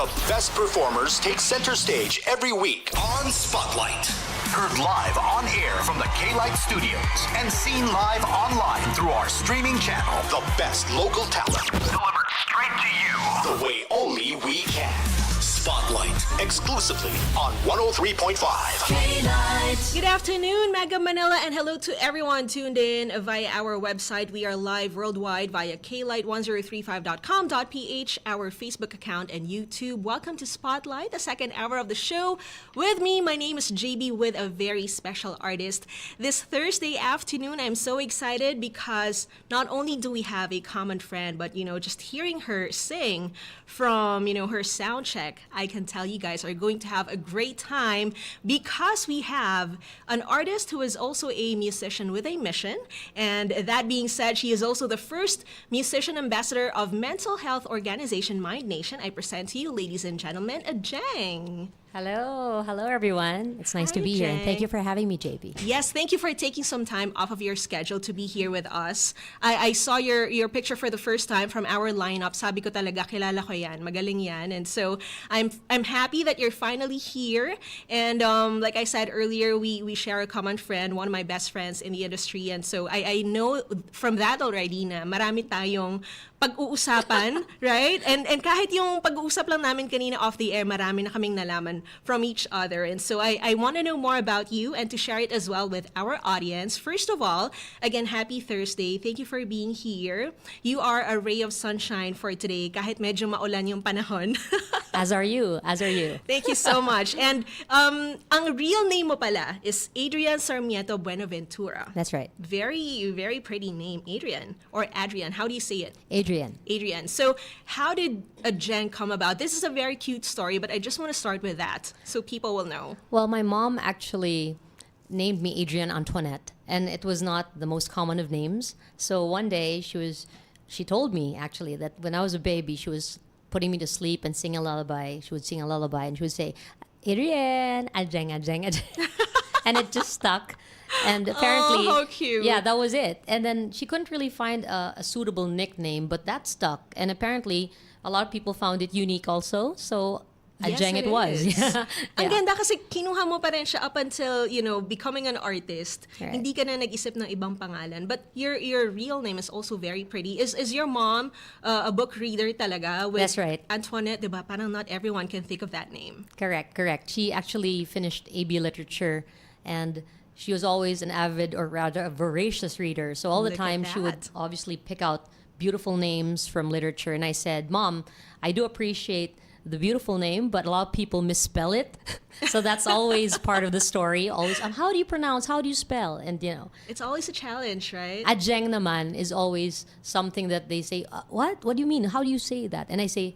The best performers take center stage every week on Spotlight. Heard live on air from the K-Lite studios and seen live online through our streaming channel. The best local talent delivered straight to you the way only we can. Spotlight, exclusively on 103.5. K-Lite. Good afternoon, Mega Manila, and hello to everyone tuned in via our website. We are live worldwide via klite1035.com.ph, our Facebook account, and YouTube. Welcome to Spotlight, the second hour of the show. With me, my name is JB with a very special artist. This Thursday afternoon, I'm so excited because not only do we have a common friend, but, just hearing her sing from, her sound check, I can tell you guys are going to have a great time because we have an artist who is also a musician with a mission. And that being said, she is also the first musician ambassador of mental health organization Mind Nation. I present to you, ladies and gentlemen, ADJENG. Hello everyone. It's nice to be here, and thank you for having me, JB. Yes, thank you for taking some time off of your schedule to be here with us. I saw your picture for the first time from our lineup. Sabi ko talaga, kilala ko yan, magaling yan. And so I'm happy that you're finally here. And like I said earlier, we share a common friend, one of my best friends in the industry. And so I know from that already na marami tayong pag-uusapan, right? And kahit yung pag-uusap lang namin kanina off the air, marami na kaming nalaman from each other. And so I want to know more about you and to share it as well with our audience. First of all, again, happy Thursday. Thank you for being here. You are a ray of sunshine for today, kahit medyo maulan yung panahon. As are you. Thank you so much. And ang real name mo pala is Adrian Sarmiento Buenaventura. That's right. Very, very pretty name, Adrian. Or Adrian, how do you say it? Adrian. So how did ADJENG come about? This is a very cute story, but I just want to start with that so people will know. Well, my mom actually named me Adrienne Antoinette, and it was not the most common of names. So one day she told me actually that when I was a baby, she was putting me to sleep and sing a lullaby. She would sing a lullaby and she would say, Adrienne, ADJENG, ADJENG, ADJENG. And it just stuck. And apparently, how cute. Yeah, that was it. And then she couldn't really find a suitable nickname, but that stuck. And apparently, a lot of people found it unique also. So ADJENG it was. Yeah. Ang ganda kasi kinuha mo pa rin siya up until, becoming an artist. Right. Hindi ka na nag-isip ng ibang pangalan. But your real name is also very pretty. Is your mom a book reader talaga? With That's right. Antoinette, diba? Parang not everyone can think of that name. Correct. She actually finished AB Literature, and she was always an avid, or rather a voracious reader. So all the time she would obviously pick out beautiful names from literature. And I said, Mom, I do appreciate the beautiful name, but a lot of people misspell it. So that's always part of the story. Always, how do you pronounce? How do you spell? And it's always a challenge, right? ADJENG naman is always something that they say, what? What do you mean? How do you say that? And I say,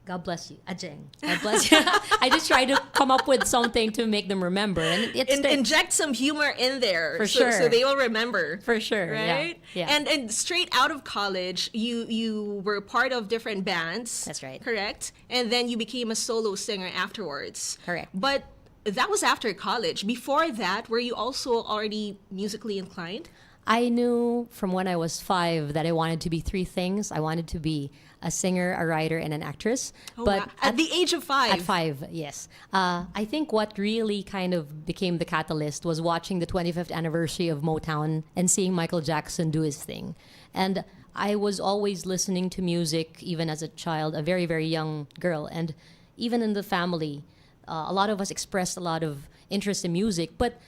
God bless you, ADJENG. God bless you. I just try to come up with something to make them remember, and inject some humor in there, for sure, so they will remember. For sure, right? Yeah. And straight out of college, you were part of different bands. That's right. Correct. And then you became a solo singer afterwards. Correct. But that was after college. Before that, were you also already musically inclined? I knew from when I was 5 that I wanted to be 3 things. I wanted to be a singer, a writer, and an actress. But wow. At the age of 5? At 5, yes. I think what really kind of became the catalyst was watching the 25th anniversary of Motown and seeing Michael Jackson do his thing. And I was always listening to music, even as a child, a very, very young girl. And even in the family, a lot of us expressed a lot of interest in music. But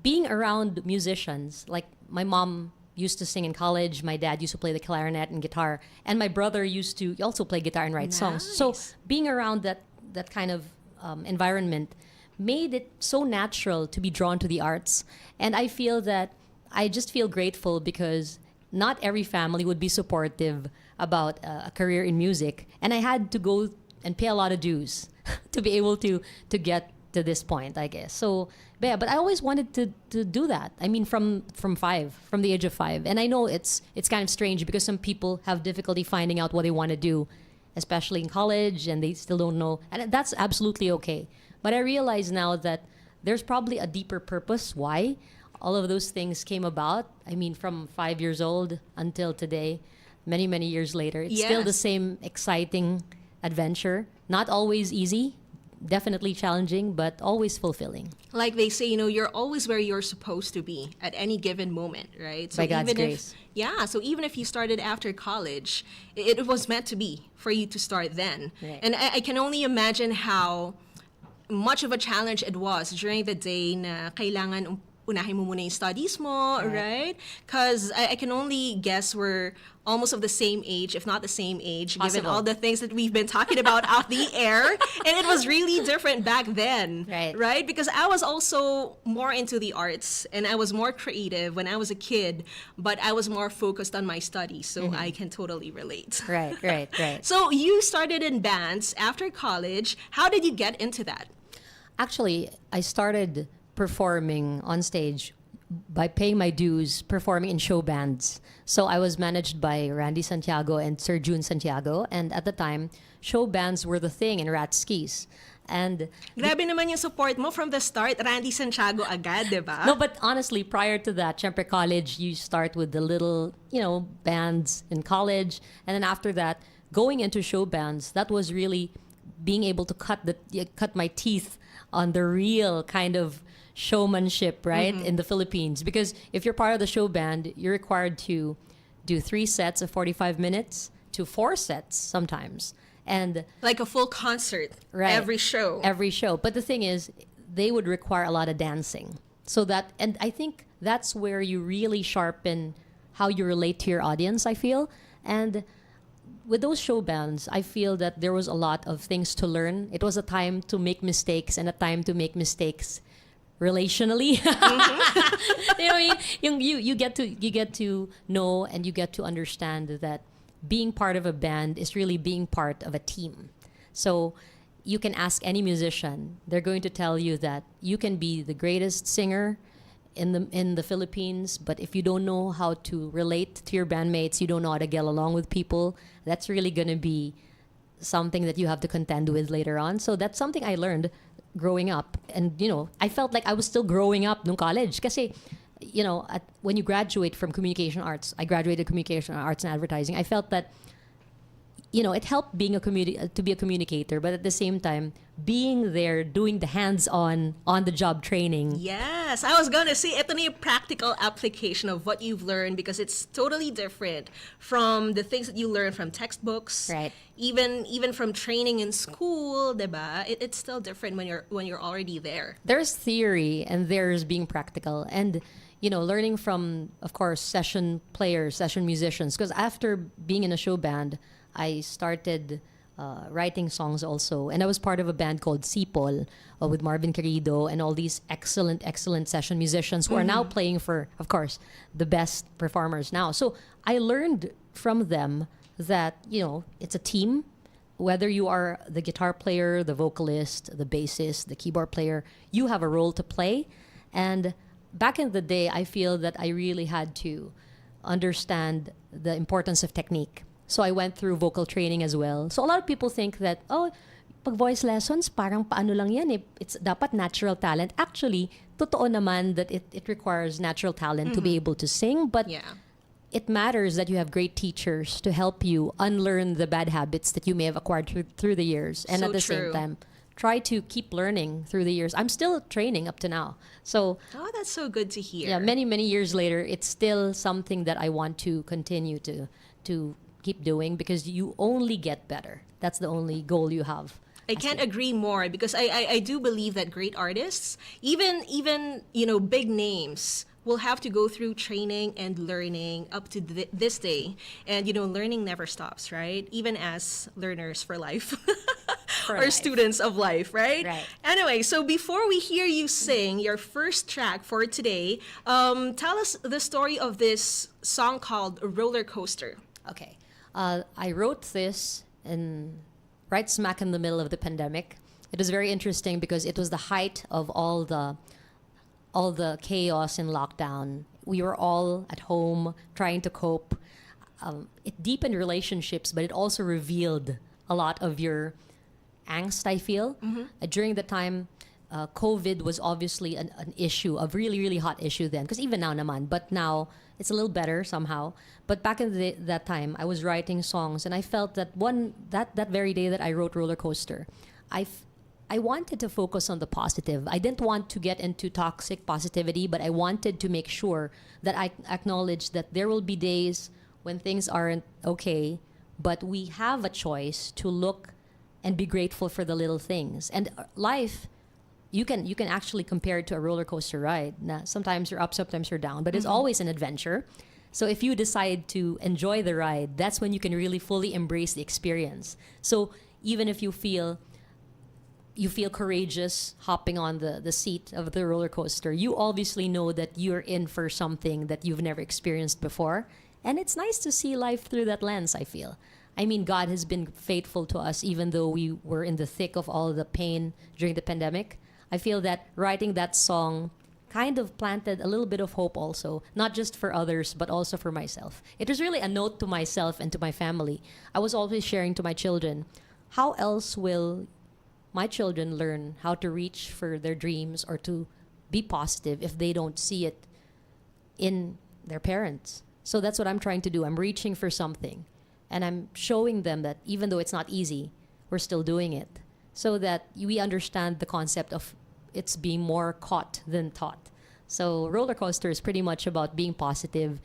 being around musicians, like my mom used to sing in college, my dad used to play the clarinet and guitar, and my brother used to also play guitar and write songs. So being around that kind of environment made it so natural to be drawn to the arts. And I feel that I just feel grateful because not every family would be supportive about a career in music. And I had to go and pay a lot of dues to be able to get to this point, I guess. So, yeah, but I always wanted to do that. I mean, from the age of 5. And I know it's kind of strange because some people have difficulty finding out what they want to do, especially in college, and they still don't know. And that's absolutely okay. But I realize now that there's probably a deeper purpose why all of those things came about. I mean, from 5 years old until today, many, many years later, it's still the same exciting adventure. Not always easy, definitely challenging, but always fulfilling. Like they say, you're always where you're supposed to be at any given moment, right? So By God's even grace. So even if you started after college, it was meant to be for you to start then. Right. And I can only imagine how much of a challenge it was during the day na kailangan unahin mo muna yung studies mo, right? Because I can only guess we're almost of the same age, if not the same age, given Possible. all the things that we've been talking about out the air. And it was really different back then, Right. Because I was also more into the arts and I was more creative when I was a kid, but I was more focused on my studies, so I can totally relate. Right. So you started in bands after college. How did you get into that? Actually, I started performing on stage by paying my dues, performing in show bands. So I was managed by Randy Santiago and Sir June Santiago. And at the time, show bands were the thing in Rat Skis. And Grabe naman yung support mo from the start, Randy Santiago agad, di ba? no, but honestly, prior to that, syempre college, you start with the little, bands in college. And then after that, going into show bands, that was really being able to cut my teeth on the real kind of showmanship, right, in the Philippines. Because if you're part of the show band, you're required to do 3 sets of 45 minutes to 4 sets sometimes. And like a full concert, Right. every show. every show. But the thing is, they would require a lot of dancing. And I think that's where you really sharpen how you relate to your audience, I feel. And with those show bands, I feel that there was a lot of things to learn. It was a time to make mistakes and a time to make mistakes relationally. You get to know and you get to understand that being part of a band is really being part of a team. So you can ask any musician, they're going to tell you that you can be the greatest singer in the Philippines, but if you don't know how to relate to your bandmates, you don't know how to get along with people, that's really going to be something that you have to contend with later on. So that's something I learned growing up. And, I felt like I was still growing up nung college. Kasi, when you graduate from communication arts, I graduated communication arts and advertising, I felt that, it helped being to be a communicator, but at the same time, being there, doing the hands-on, on-the-job training. Yes, I was gonna say, ito na yung practical application of what you've learned because it's totally different from the things that you learn from textbooks. Right. Even from training in school, diba? It's still different when you're already there. There's theory and there's being practical. And, learning from, of course, session players, session musicians. Because after being in a show band, I started writing songs also. And I was part of a band called Sipol with Marvin Querido and all these excellent session musicians who are now playing for, of course, the best performers now. So I learned from them that, it's a team. Whether you are the guitar player, the vocalist, the bassist, the keyboard player, you have a role to play. And back in the day, I feel that I really had to understand the importance of technique. So I went through vocal training as well. So a lot of people think that, pag voice lessons, parang paano lang yan eh. It's dapat natural talent. Actually, totoo naman that it requires natural talent to be able to sing. But it matters that you have great teachers to help you unlearn the bad habits that you may have acquired through the years. And So at the true. same time, try to keep learning through the years. I'm still training up to now. So Oh, that's so good to hear. yeah, many years later, it's still something that I want to continue to keep doing because you only get better. That's the only goal you have. I can't agree more because I do believe that great artists, even big names, will have to go through training and learning up to this day. And learning never stops, right? Even as learners for life. For or life. students of life, right? Right. Anyway, so before we hear you sing your first track for today, tell us the story of this song called Roller Coaster. Okay. I wrote this right smack in the middle of the pandemic. It was very interesting because it was the height of all the chaos in lockdown. We were all at home trying to cope. It deepened relationships, but it also revealed a lot of your angst, I feel. During the time, COVID was obviously an issue, a really, really hot issue then. Because even now naman, but now it's a little better somehow. But back in that time, I was writing songs, and I felt that that very day that I wrote Roller Coaster, I wanted to focus on the positive. I didn't want to get into toxic positivity, but I wanted to make sure that I acknowledge that there will be days when things aren't okay, but we have a choice to look and be grateful for the little things. And life, you can actually compare it to a roller coaster ride. Now, sometimes you're up, sometimes you're down, but it's always an adventure. So if you decide to enjoy the ride, that's when you can really fully embrace the experience. So even if you feel courageous hopping on the seat of the roller coaster, you obviously know that you're in for something that you've never experienced before. And it's nice to see life through that lens, I feel. I mean, God has been faithful to us even though we were in the thick of all the pain during the pandemic. I feel that writing that song kind of planted a little bit of hope also, not just for others, but also for myself. It was really a note to myself and to my family. I was always sharing to my children, how else will my children learn how to reach for their dreams or to be positive if they don't see it in their parents? So that's what I'm trying to do. I'm reaching for something. And I'm showing them that even though it's not easy, we're still doing it. So that we understand the concept of it's being more caught than taught. So Roller Coaster is pretty much about being positive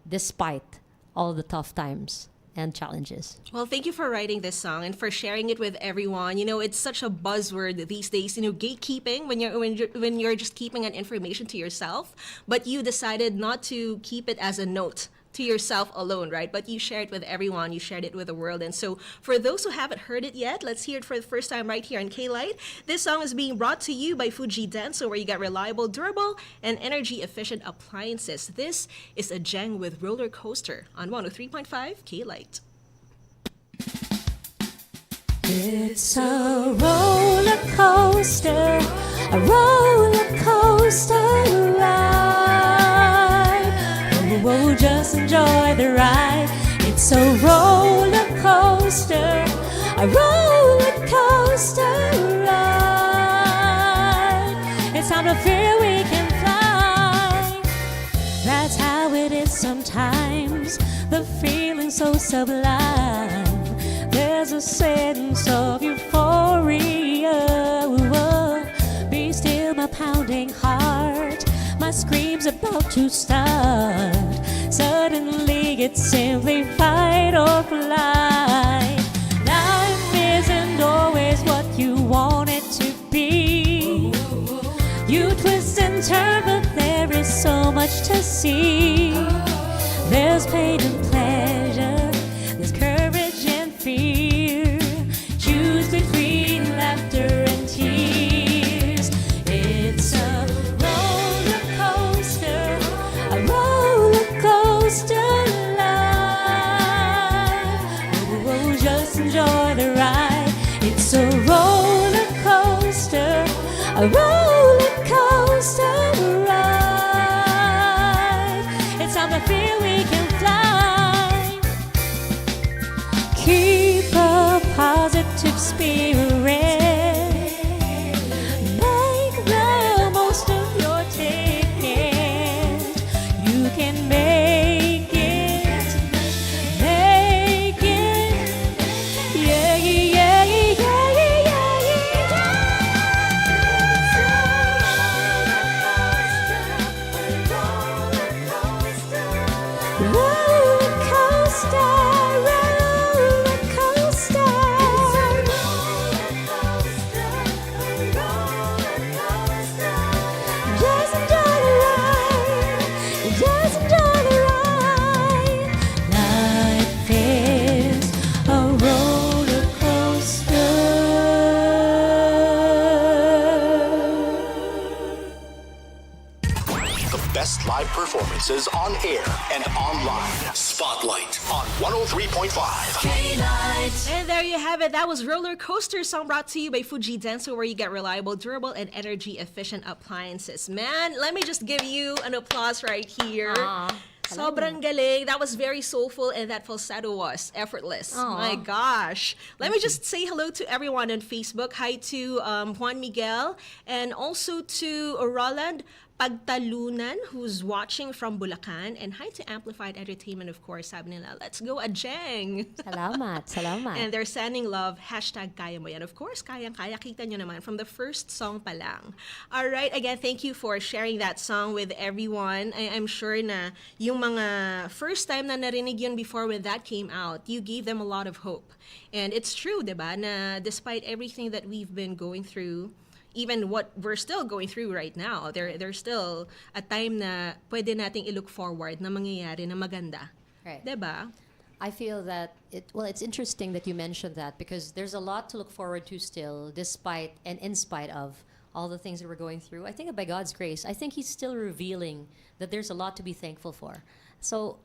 despite all the tough times and challenges. Well, thank you for writing this song and for sharing it with everyone. You know, it's such a buzzword these days. You know, gatekeeping when you're just keeping an information to yourself, but you decided not to keep it as a note to yourself alone, right? But you shared it with everyone. You shared it with the world. And so, for those who haven't heard it yet, let's hear it for the first time right here on K-Lite. This song is being brought to you by Fuji Denso, where you get reliable, durable, and energy-efficient appliances. This is ADJENG with Roller Coaster on 103.5 K-Lite. It's a roller coaster ride. Oh, just enjoy the ride. It's a roller coaster ride. It's time to feel we can fly. That's how it is sometimes. The feeling so sublime. There's a sense of euphoria. Be still, my pounding heart. My scream's about to start. Suddenly it's simply fight or flight. Life isn't always what you want it to be. You twist and turn, but there is so much to see. There's pain and pleasure, there's courage and fear. Choose between laughter and tears. It's a roller coaster life. Oh, just enjoy the ride. It's a roller coaster ride. It's time to feel we can fly. Keep a positive spirit. Make the most of your ticket. You can make it. Yeah, yeah, yeah, roller coaster. Just enjoy the ride. Just enjoy the ride. Life is a roller coaster. The best live performances on air and online. Spotlight on 103.5. And there you have it. That was Roller Coaster, song brought to you by Fuji Denso, where you get reliable, durable, and energy-efficient appliances. Man, let me just give you an applause right here. Sobrang galing. That was very soulful, and that falsetto was effortless. Aw. My gosh. Let me just say hello to everyone on Facebook. Hi to Juan Miguel, and also to Roland Pagtalunan, who's watching from Bulacan. And hi to Amplified Entertainment, of course. Sabi nila, let's go, ADJENG. Salamat, salamat. And they're sending love, #kaya mo yan. Of course, kayang-kaya. Kita nyo naman from the first song pa lang. All right, again, thank you for sharing that song with everyone. I'm sure na yung mga first time na narinig yun before when that came out, you gave them a lot of hope. And it's true, diba, na despite everything that we've been going through, even what we're still going through right now, there's still a time na pwede nating i-look forward na mangyayari na maganda. Right. Diba? I feel that it's interesting that you mentioned that because there's a lot to look forward to still, despite and in spite of all the things that we're going through. I think by God's grace, I think He's still revealing that there's a lot to be thankful for. So,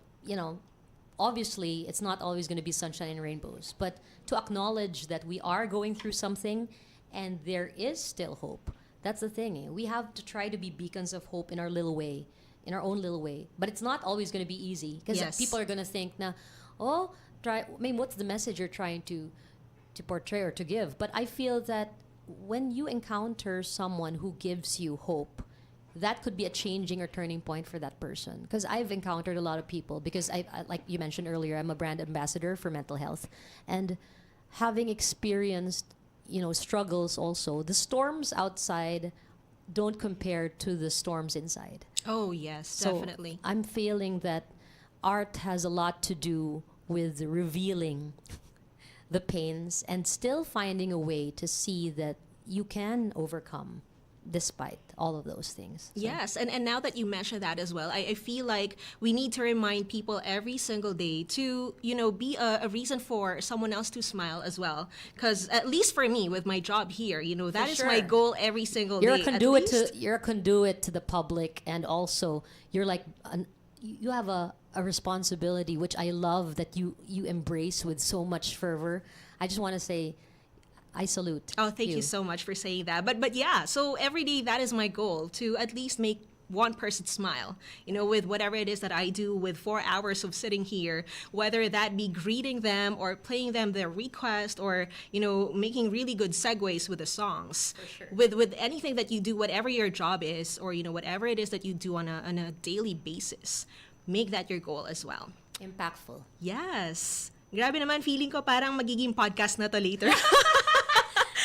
obviously, it's not always going to be sunshine and rainbows, but to acknowledge that we are going through something and there is still hope. That's the thing. We have to try to be beacons of hope in our little way, in our own little way. But it's not always going to be easy because Yes. people are going to think, what's the message you're trying to portray or to give? But I feel that when you encounter someone who gives you hope, that could be a changing or turning point for that person. Because I've encountered a lot of people, because I, like you mentioned earlier, I'm a brand ambassador for mental health. And having experienced, struggles also, the storms outside don't compare to the storms inside. Oh, yes, So definitely. I'm feeling that art has a lot to do with revealing the pains and still finding a way to see that you can overcome despite all of those things. So, Yes, and now that you mentioned that as well, I feel like we need to remind people every single day to, be a reason for someone else to smile as well. Because at least for me, with my job here, that is my sure. goal every single You're day. a conduit to the public, and also you're like you have a responsibility, which I love that you embrace with so much fervor. I just want to say, I salute. Oh, thank you so much for saying that. But yeah, so every day that is my goal, to at least make one person smile, with whatever it is that I do, with 4 hours of sitting here, whether that be greeting them or playing them their request, or, making really good segues with the songs. For sure. With anything that you do, whatever your job is, or, whatever it is that you do on a daily basis, make that your goal as well. Impactful. Yes. Grabe naman, feeling ko parang magiging podcast na to later.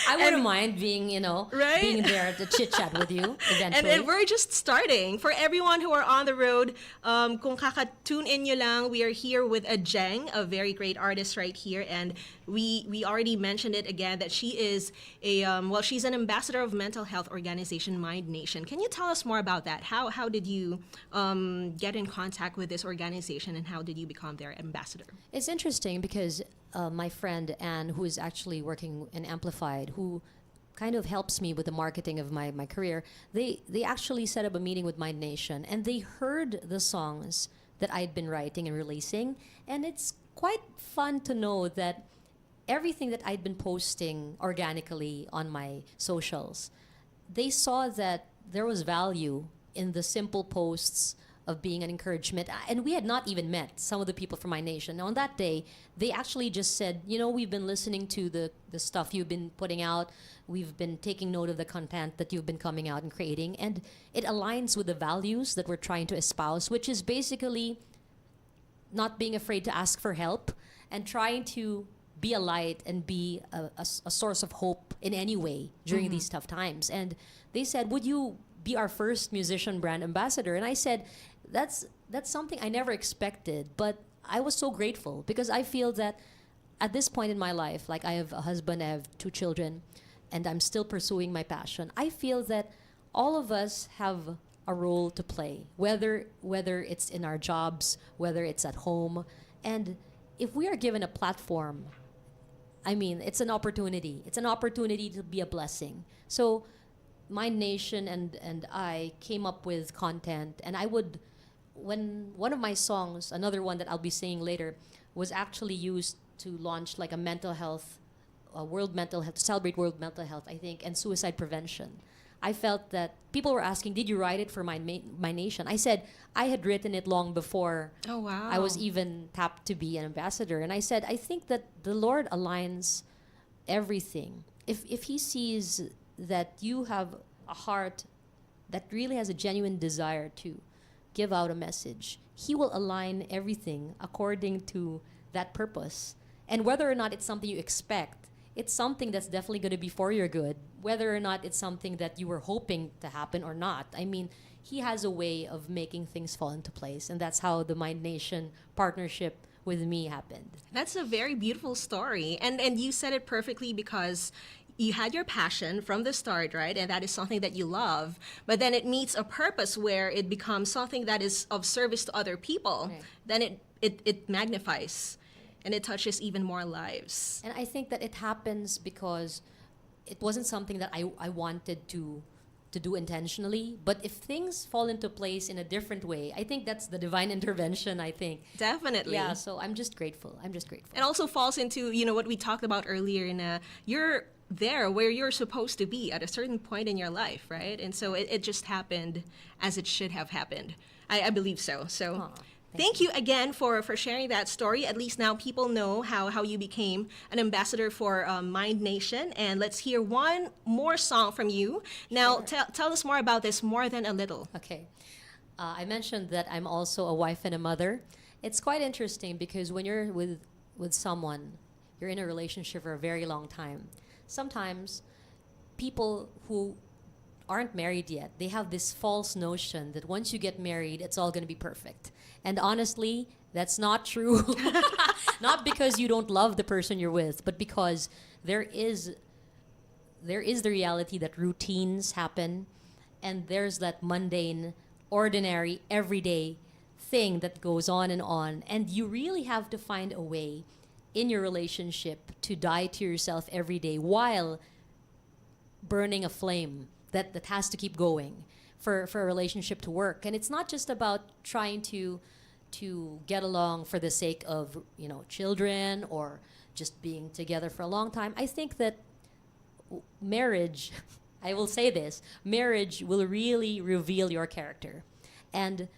I wouldn't mind being, Right? being there to chit chat with you eventually. And we're just starting. For everyone who are on the road, kung kaka-tune in nyo lang, we are here with ADJENG, a very great artist right here. And we already mentioned it again that she is she's an ambassador of mental health organization Mind Nation. Can you tell us more about that? How did you get in contact with this organization, and how did you become their ambassador? It's interesting because my friend Anne, who is actually working in Amplified, who kind of helps me with the marketing of my career, they actually set up a meeting with Mind Nation, and they heard the songs that I'd been writing and releasing, and it's quite fun to know that everything that I'd been posting organically on my socials, they saw that there was value in the simple posts of being an encouragement. And we had not even met some of the people from my nation. Now, on that day, they actually just said, we've been listening to the stuff you've been putting out. We've been taking note of the content that you've been coming out and creating. And it aligns with the values that we're trying to espouse, which is basically not being afraid to ask for help and trying to be a light and be a source of hope in any way during these tough times. And they said, would you be our first musician brand ambassador? And I said, that's something I never expected, but I was so grateful because I feel that at this point in my life, like I have a husband, I have 2 children, and I'm still pursuing my passion. I feel that all of us have a role to play, whether it's in our jobs, whether it's at home. And if we are given a platform, it's an opportunity. It's an opportunity to be a blessing. So Mind Nation and I came up with content, and when one of my songs, another one that I'll be singing later, was actually used to launch like a mental health, to celebrate World Mental Health, I think, and suicide prevention. I felt that people were asking, "Did you write it for my nation?" I said I had written it long before. Oh, wow. I was even tapped to be an ambassador, and I said I think that the Lord aligns everything. If He sees that you have a heart that really has a genuine desire to give out a message, He will align everything according to that purpose. And whether or not it's something you expect, it's something that's definitely going to be for your good. Whether or not it's something that you were hoping to happen or not. I mean, He has a way of making things fall into place. And that's how the Mind Nation partnership with me happened. That's a very beautiful story. And you said it perfectly because you had your passion from the start, right? And that is something that you love. But then it meets a purpose where it becomes something that is of service to other people. Right. Then it magnifies and it touches even more lives. And I think that it happens because it wasn't something that I wanted to do intentionally. But if things fall into place in a different way, I think that's the divine intervention, I think. Definitely. Yeah, so I'm just grateful. I'm just grateful. It also falls into, what we talked about earlier you're there where you're supposed to be at a certain point in your life, right? And so it just happened as it should have happened. I believe so. So Aw, thank you again for sharing that story. At least now people know how you became an ambassador for Mind Nation. And let's hear one more song from you. Now, tell us more about this, More Than a Little. Okay. I mentioned that I'm also a wife and a mother. It's quite interesting because when you're with someone, you're in a relationship for a very long time. Sometimes people who aren't married yet, they have this false notion that once you get married, it's all going to be perfect. And honestly, that's not true. Not because you don't love the person you're with, but because there is the reality that routines happen, and there's that mundane, ordinary, everyday thing that goes on, and you really have to find a way in your relationship to die to yourself every day while burning a flame that has to keep going for a relationship to work. And it's not just about trying to get along for the sake of, children or just being together for a long time. I think that marriage, I will say this, marriage will really reveal your character. And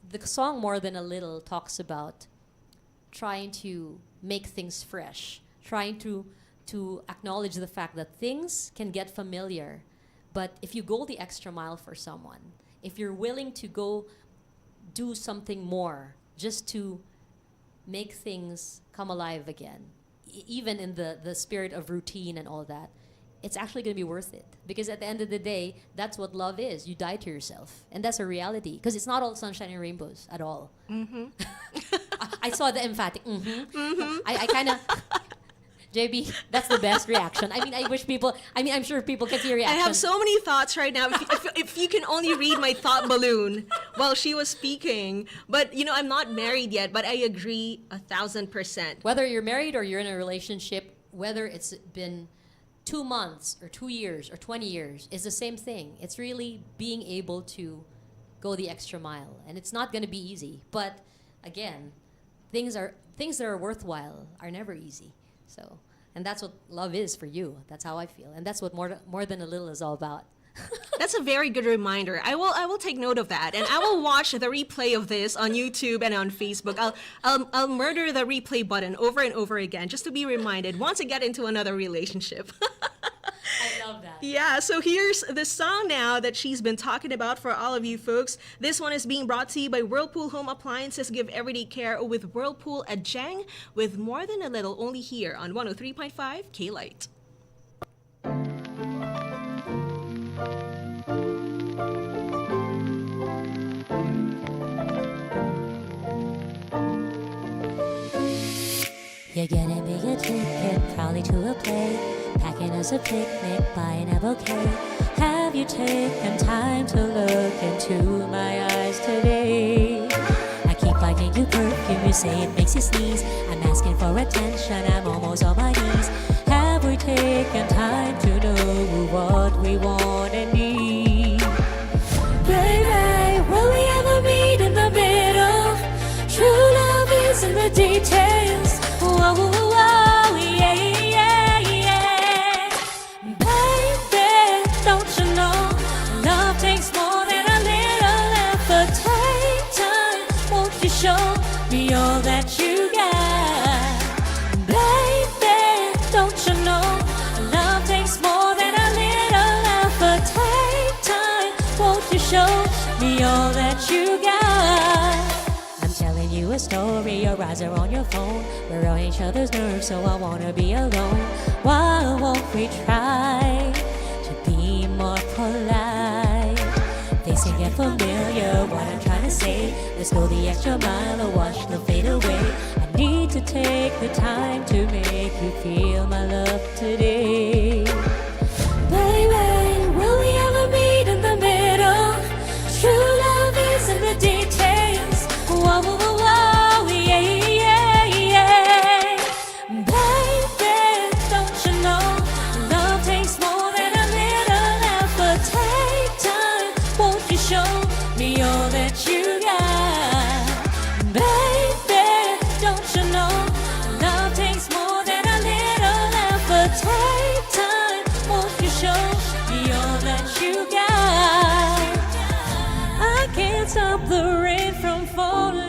the song More Than a Little talks about trying to make things fresh, trying to acknowledge the fact that things can get familiar, but if you go the extra mile for someone, if you're willing to go do something more just to make things come alive again, even in the spirit of routine and all that, it's actually going to be worth it. Because at the end of the day, that's what love is. You die to yourself. And that's a reality. Because it's not all sunshine and rainbows at all. Mm-hmm. I saw the emphatic mm-hmm. Mm-hmm. I kind of... JB, that's the best reaction. I mean, I'm sure people can see your reaction. I have so many thoughts right now. If you can only read my thought balloon while she was speaking. But, I'm not married yet, but I agree 1,000%. Whether you're married or you're in a relationship, whether it's been 2 months or 2 years or 20 years, is the same thing. It's really being able to go the extra mile. And it's not going to be easy. But, again, things that are worthwhile are never easy. So, and that's what love is for you. That's how I feel, and that's what more than a little is all about. That's a very good reminder. I will take note of that, and I will watch the replay of this on YouTube and on Facebook. I'll murder the replay button over and over again just to be reminded once I get into another relationship. I love that. Yeah, so here's the song now that she's been talking about for all of you folks. This one is being brought to you by Whirlpool Home Appliances. Give everyday care with Whirlpool ADJENG with More Than a Little, only here on 103.5 K-Lite. You're getting me a ticket, probably to a play. Packing us a picnic, buying a bouquet. Have you taken time to look into my eyes today? I keep finding you perfume, you say it makes you sneeze. I'm asking for attention, I'm almost on my knees. Have we taken time to know what we want and need? Baby, will we ever meet in the middle? True love is in the details. Whoa, whoa, whoa, yeah, yeah, yeah. Baby, don't you know show me all that you got? Baby, don't you know love takes more than a little effort? Take time, won't you show me all that you got? I'm telling you a story, your eyes are on your phone. We're on each other's nerves, so I wanna be alone. Why won't we try to be more polite? Things can get familiar, what I'm trying to say. Let's go the extra mile or watch the fade away. I need to take the time to make you feel my love today. Baby, will we ever meet in the middle? True love is in the details. Whoa, whoa, whoa, whoa, yeah, yeah, yeah. Baby, don't you know love takes more than a little effort? Take time, won't you show me all that you got? Baby, don't you know love takes more than a little effort? Take time, won't you show me all that you got? I can't stop the rain from falling,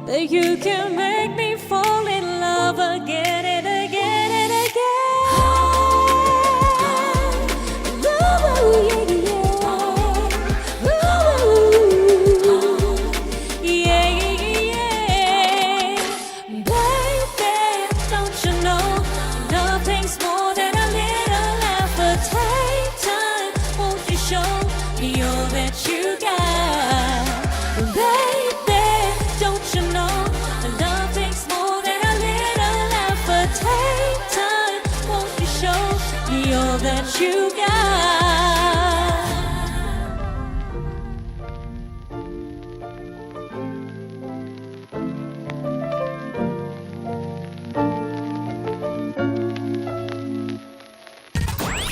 but you can make me fall in love again and again and again. Ooh, yeah, yeah. Ooh, yeah, yeah. Baby, don't you know love takes more than a little effort? Take time, won't you show me all that you got? Baby, don't you know love takes more than a little effort? Take time, won't you show me all that you got?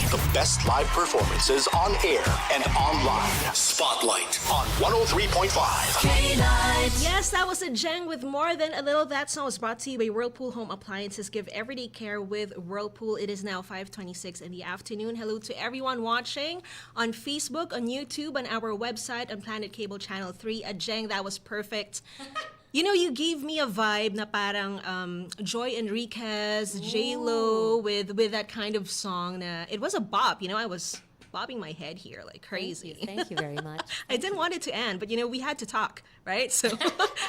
The best live performances on air and online. Spotlight on 103.5. Yes, that was ADJENG with More Than a Little. That song was brought to you by Whirlpool Home Appliances. Give everyday care with Whirlpool. It is now 5:26 in the afternoon. Hello to everyone watching on Facebook, on YouTube, on our website, on Planet Cable Channel 3. ADJENG, that was perfect. You know, you gave me a vibe na parang Joy Enriquez, J-Lo with that kind of song na it was a bop. You know, I was bobbing my head here like crazy. Thank you very much. I didn't want it to end, but you know, we had to talk, right? So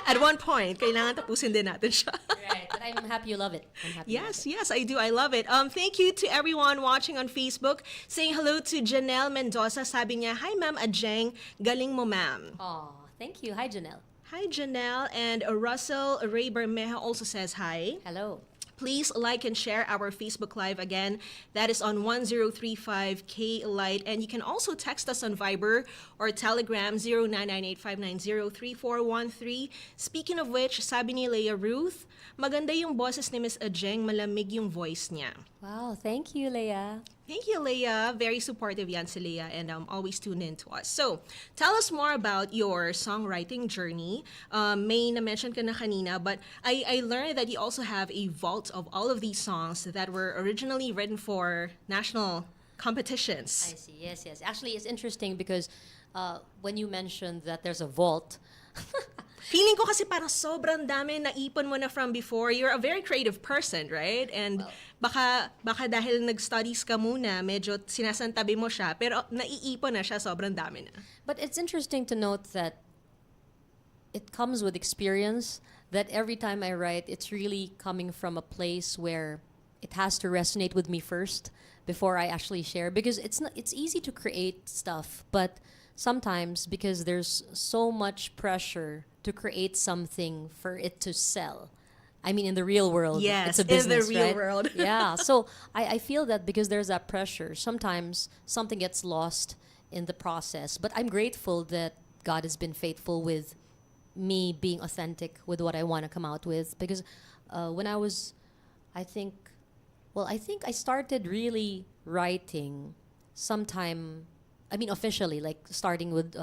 at one point, kailangan tapusin din natin siya. Right, but I'm happy you love it. I'm happy you love Yes, yes, I do. I love it. Thank you to everyone watching on Facebook. Saying hello to Janelle Mendoza. Sabi niya, "Hi, Ma'am ADJENG. Galing mo, ma'am." Oh, thank you. Hi, Janelle. Hi, Janelle. And Russell Ray Bermeja also says hi. Hello. Please like and share our Facebook Live again. That is on 1035K Lite. And you can also text us on Viber or Telegram 0998-590-3413. Speaking of which, sabi ni Leia Ruth, maganda yung boses ni Miss ADJENG, malamig yung voice niya. Wow, thank you, Leia. Thank you, Leia. Very supportive yan si Leia and always tune in to us. So, tell us more about your songwriting journey. May na-mention ka na kanina, but I learned that you also have a vault of all of these songs that were originally written for national competitions. I see. Yes, yes. Actually, it's interesting because when you mentioned that there's a vault, Feeling ko kasi parang sobrang dami naipon mo na from before. You're a very creative person, right? And baka dahil nag-studies ka muna, medyo sinasantabi mo siya, pero naiipon na siya, sobrang dami na. but it's interesting to note that it comes with experience, that every time I write, it's really coming from a place where it has to resonate with me first before I actually share, because it's easy to create stuff, but sometimes because there's so much pressure to create something for it to sell. I mean, in the real world, Yes, it's a business, in the real right? world. Yeah, so I feel that because there's that pressure, sometimes something gets lost in the process. But I'm grateful that God has been faithful with me being authentic with what I want to come out with. Because when I was, I think I started really writing sometime, I mean, officially, like starting with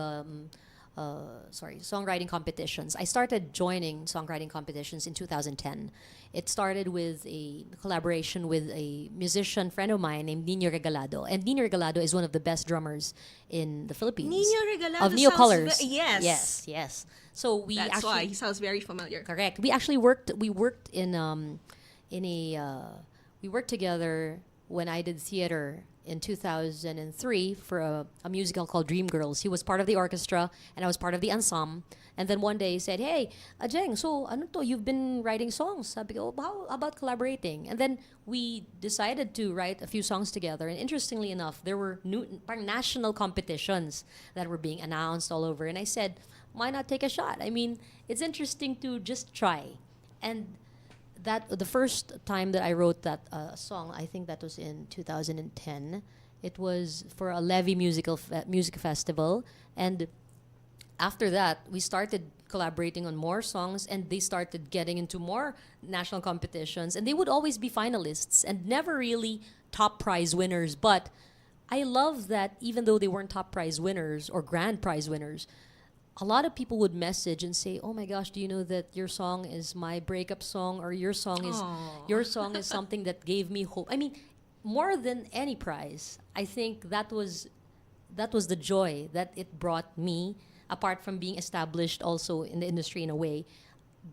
songwriting competitions. I started joining songwriting competitions in 2010. It started with a collaboration with a musician friend of mine named Nino Regalado. And Nino Regalado is one of the best drummers in the Philippines. Nino Regalado of Neo sounds Colors. yes. Yes. So we That's actually why he sounds very familiar. correct. We actually worked. We worked we worked together when I did theater in 2003 for a musical called Dreamgirls. He was part of the orchestra and I was part of the ensemble. And then one day he said, "Hey, Ajeng, so ano to? You've been writing songs. Sabi ko, how about collaborating?" And then we decided to write a few songs together. And interestingly enough, there were parang national competitions that were being announced all over. And I said, why not take a shot? I mean, it's interesting to just try. And that the first time that I wrote that song, I think that was in 2010. It was for a Levy music festival, and after that, we started collaborating on more songs, and they started getting into more national competitions, and they would always be finalists and never really top prize winners. But I love that even though they weren't top prize winners or grand prize winners, a lot of people would message and say, "Oh my gosh, do you know that your song is my breakup song, or your song is something that gave me hope?" I mean, more than any prize, I think that was the joy that it brought me. Apart from being established also in the industry in a way,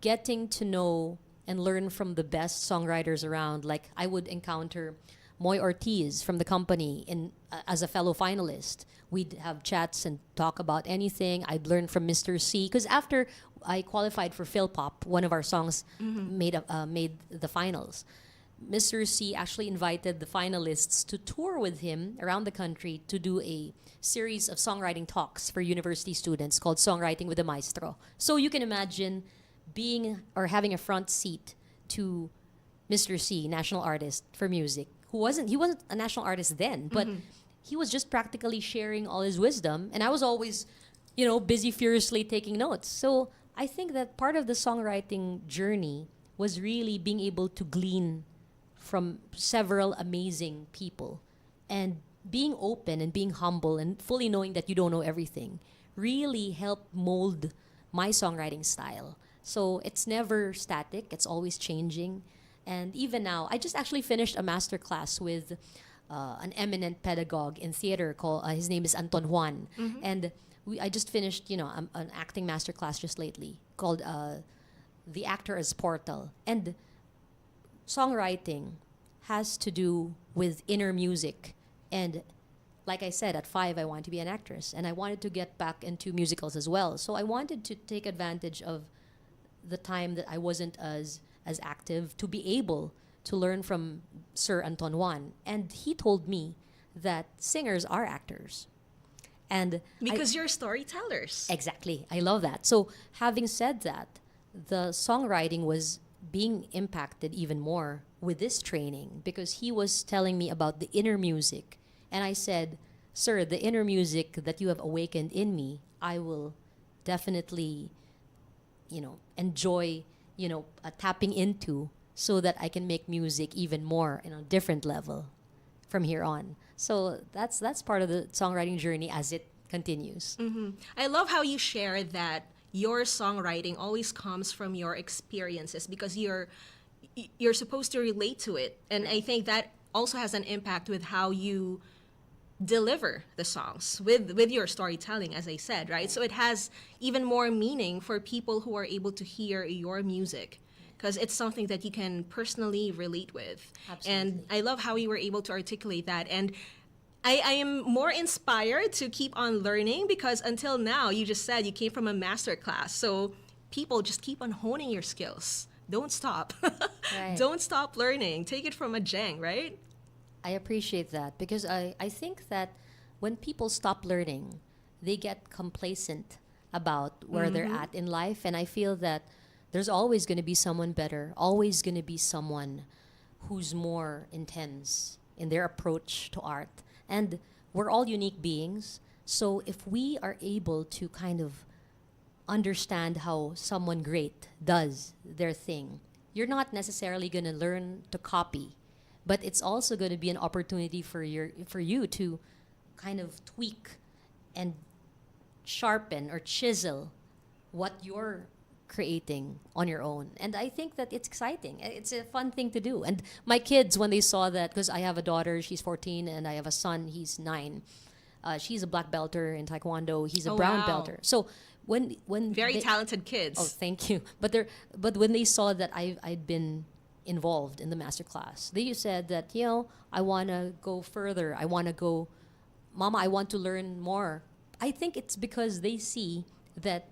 getting to know and learn from the best songwriters around. Like I would encounter Moy Ortiz from the company as a fellow finalist. We'd have chats and talk about anything. I'd learn from Mr. C, because after I qualified for Phil Pop, one of our songs made the finals. Mr. C actually invited the finalists to tour with him around the country to do a series of songwriting talks for university students called Songwriting with the Maestro. So you can imagine being or having a front seat to Mr. C, national artist for music, he wasn't a national artist then, but he was just practically sharing all his wisdom, and I was always, busy furiously taking notes. So I think that part of the songwriting journey was really being able to glean from several amazing people and being open and being humble and fully knowing that you don't know everything really helped mold my songwriting style. So it's never static, it's always changing. And even now, I just actually finished a master class with an eminent pedagogue in theater called, his name is Anton Juan. And I just finished, an acting master class just lately called The Actor as Portal. And songwriting has to do with inner music. And like I said, at 5, I wanted to be an actress. And I wanted to get back into musicals as well. So I wanted to take advantage of the time that I wasn't as active to be able to learn from Sir Anton Juan. And he told me that singers are actors. And Because you're storytellers. exactly, I love that. So having said that, the songwriting was being impacted even more with this training because he was telling me about the inner music. And I said, "Sir, the inner music that you have awakened in me, I will definitely, enjoy, tapping into so that I can make music even more in a different level from here on." So that's part of the songwriting journey as it continues. I love how you share that your songwriting always comes from your experiences because you're supposed to relate to it. And I think that also has an impact with how you deliver the songs with your storytelling, as I said, right? So it has even more meaning for people who are able to hear your music because it's something that you can personally relate with. Absolutely. And I love how you were able to articulate that. And I am more inspired to keep on learning because until now, you just said you came from a master class. So people just keep on honing your skills. Don't stop. Right. Don't stop learning. Take it from a Jeng, right? I appreciate that because I think that when people stop learning, they get complacent about where they're at in life. And I feel that there's always going to be someone better, always going to be someone who's more intense in their approach to art. And we're all unique beings. So if we are able to kind of understand how someone great does their thing, you're not necessarily going to learn to copy, but it's also going to be an opportunity for you to kind of tweak and sharpen or chisel what you're creating on your own. And I think that it's exciting. It's a fun thing to do. And my kids, when they saw that, because I have a daughter, she's 14, and I have a son, he's 9. She's a black belter in Taekwondo. He's a brown wow. belter. So when Very they- talented kids. Oh, thank you. But when they saw that I'd been involved in the master class, they said that, I want to go further. I want to go, Mama, I want to learn more. I think it's because they see that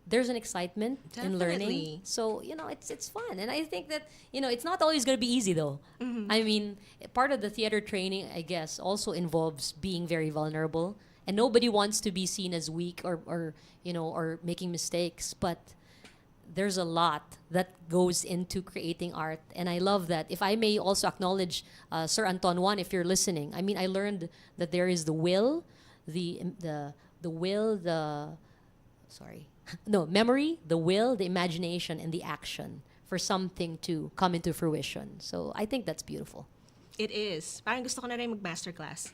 there's an excitement in learning. Definitely. So, it's fun. And I think that, it's not always going to be easy though. I mean, part of the theater training, I guess, also involves being very vulnerable. And nobody wants to be seen as weak or making mistakes. But there's a lot that goes into creating art. And I love that. If I may also acknowledge Sir Anton Juan, if you're listening. I mean, I learned that there is the will, memory, the will, the imagination, and the action for something to come into fruition. So I think that's beautiful. It is. Parang gusto ko na rin mag-masterclass.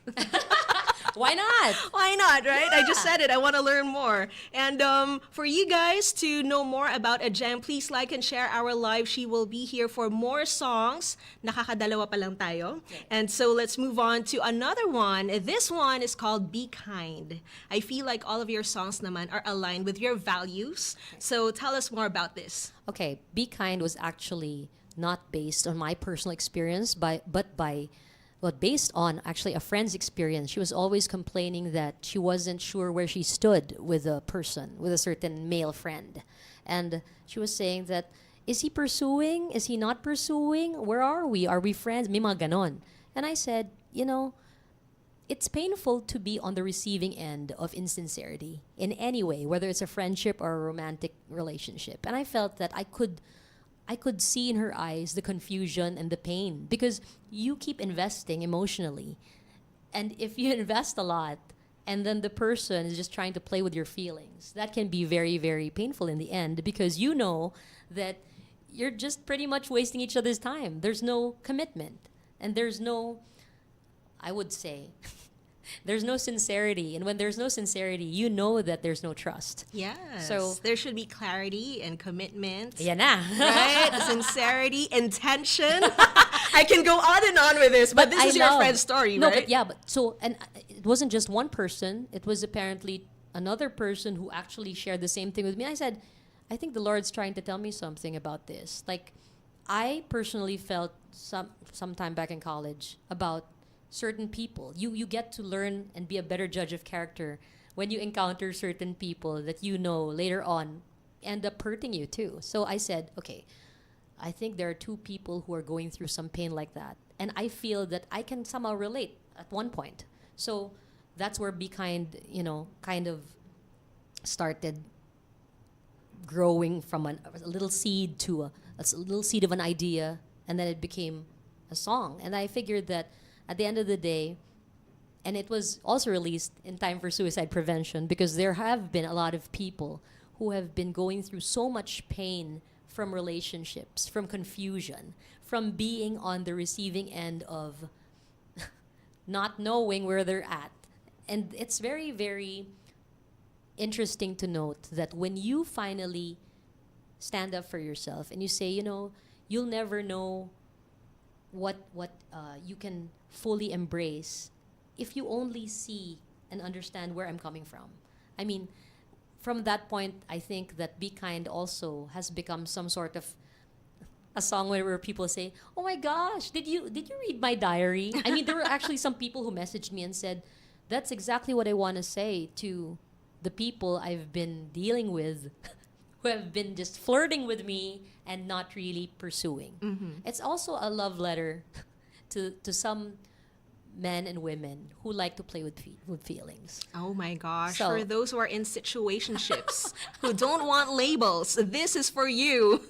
Why not? Why not, right? I just said it. I want to learn more. And for you guys to know more about ADJENG, please like and share our live. She will be here for more songs. Nakakadalawa pa lang tayo. And so let's move on to another one. This one is called Be Kind. I feel like all of your songs naman are aligned with your values. So tell us more about this. Okay, Be Kind was actually not based on my personal experience, but based on actually a friend's experience. She was always complaining that she wasn't sure where she stood with a person, with a certain male friend. And she was saying that, is he pursuing? Is he not pursuing? Where are we? Are we friends? May mga ganon. And I said, it's painful to be on the receiving end of insincerity in any way, whether it's a friendship or a romantic relationship. And I felt that I could see in her eyes the confusion and the pain because you keep investing emotionally. And if you invest a lot and then the person is just trying to play with your feelings, that can be very, very painful in the end because you know that you're just pretty much wasting each other's time. There's no commitment and there's no, I would say, there's no sincerity. And when there's no sincerity, you know that there's no trust. Yes. So there should be clarity and commitment. Yan na. Right? Sincerity, intention. I can go on and on with this, but this is your friend's story, no, right? And it wasn't just one person. It was apparently another person who actually shared the same thing with me. I said, I think the Lord's trying to tell me something about this. Like, I personally felt sometime back in college about certain people. You get to learn and be a better judge of character when you encounter certain people that later on end up hurting you too. So I said, okay, I think there are 2 people who are going through some pain like that. And I feel that I can somehow relate at one point. So that's where Be Kind, kind of started growing from a little seed to a little seed of an idea. And then it became a song. And I figured that at the end of the day, and it was also released in time for suicide prevention because there have been a lot of people who have been going through so much pain from relationships, from confusion, from being on the receiving end of not knowing where they're at. And it's very, very interesting to note that when you finally stand up for yourself and you say, you'll never know what you can fully embrace if you only see and understand where I'm coming from. I mean, from that point, I think that Be Kind also has become some sort of a song where people say, oh my gosh, did you read my diary? I mean, there were actually some people who messaged me and said, that's exactly what I want to say to the people I've been dealing with who have been just flirting with me and not really pursuing. Mm-hmm. It's also a love letter to some men and women who like to play with feelings. Oh my gosh. So- for those who are in situationships, who don't want labels, this is for you.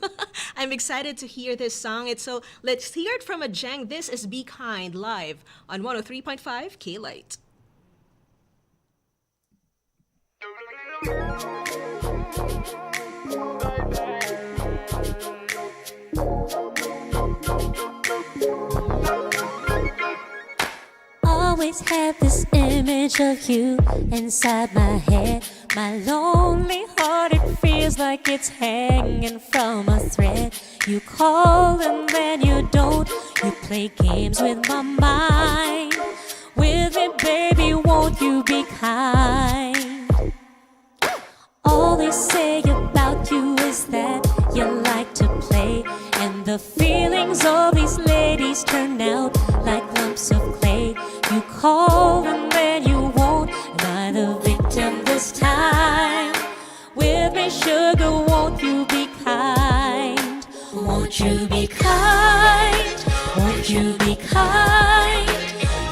I'm excited to hear this song. So let's hear it from ADJENG. This is Be Kind live on 103.5 K-Lite. Always have this image of you inside my head, My lonely heart, it feels like it's hanging from a thread. You call and then you don't. You play games with my mind. With me, baby, won't you be kind? All they say about you is that you like to play, and the feelings of these ladies turn out like lumps of clay. You call and then you won't. Am I the victim this time? With me, sugar, won't you be kind? Won't you be kind? Won't you be kind?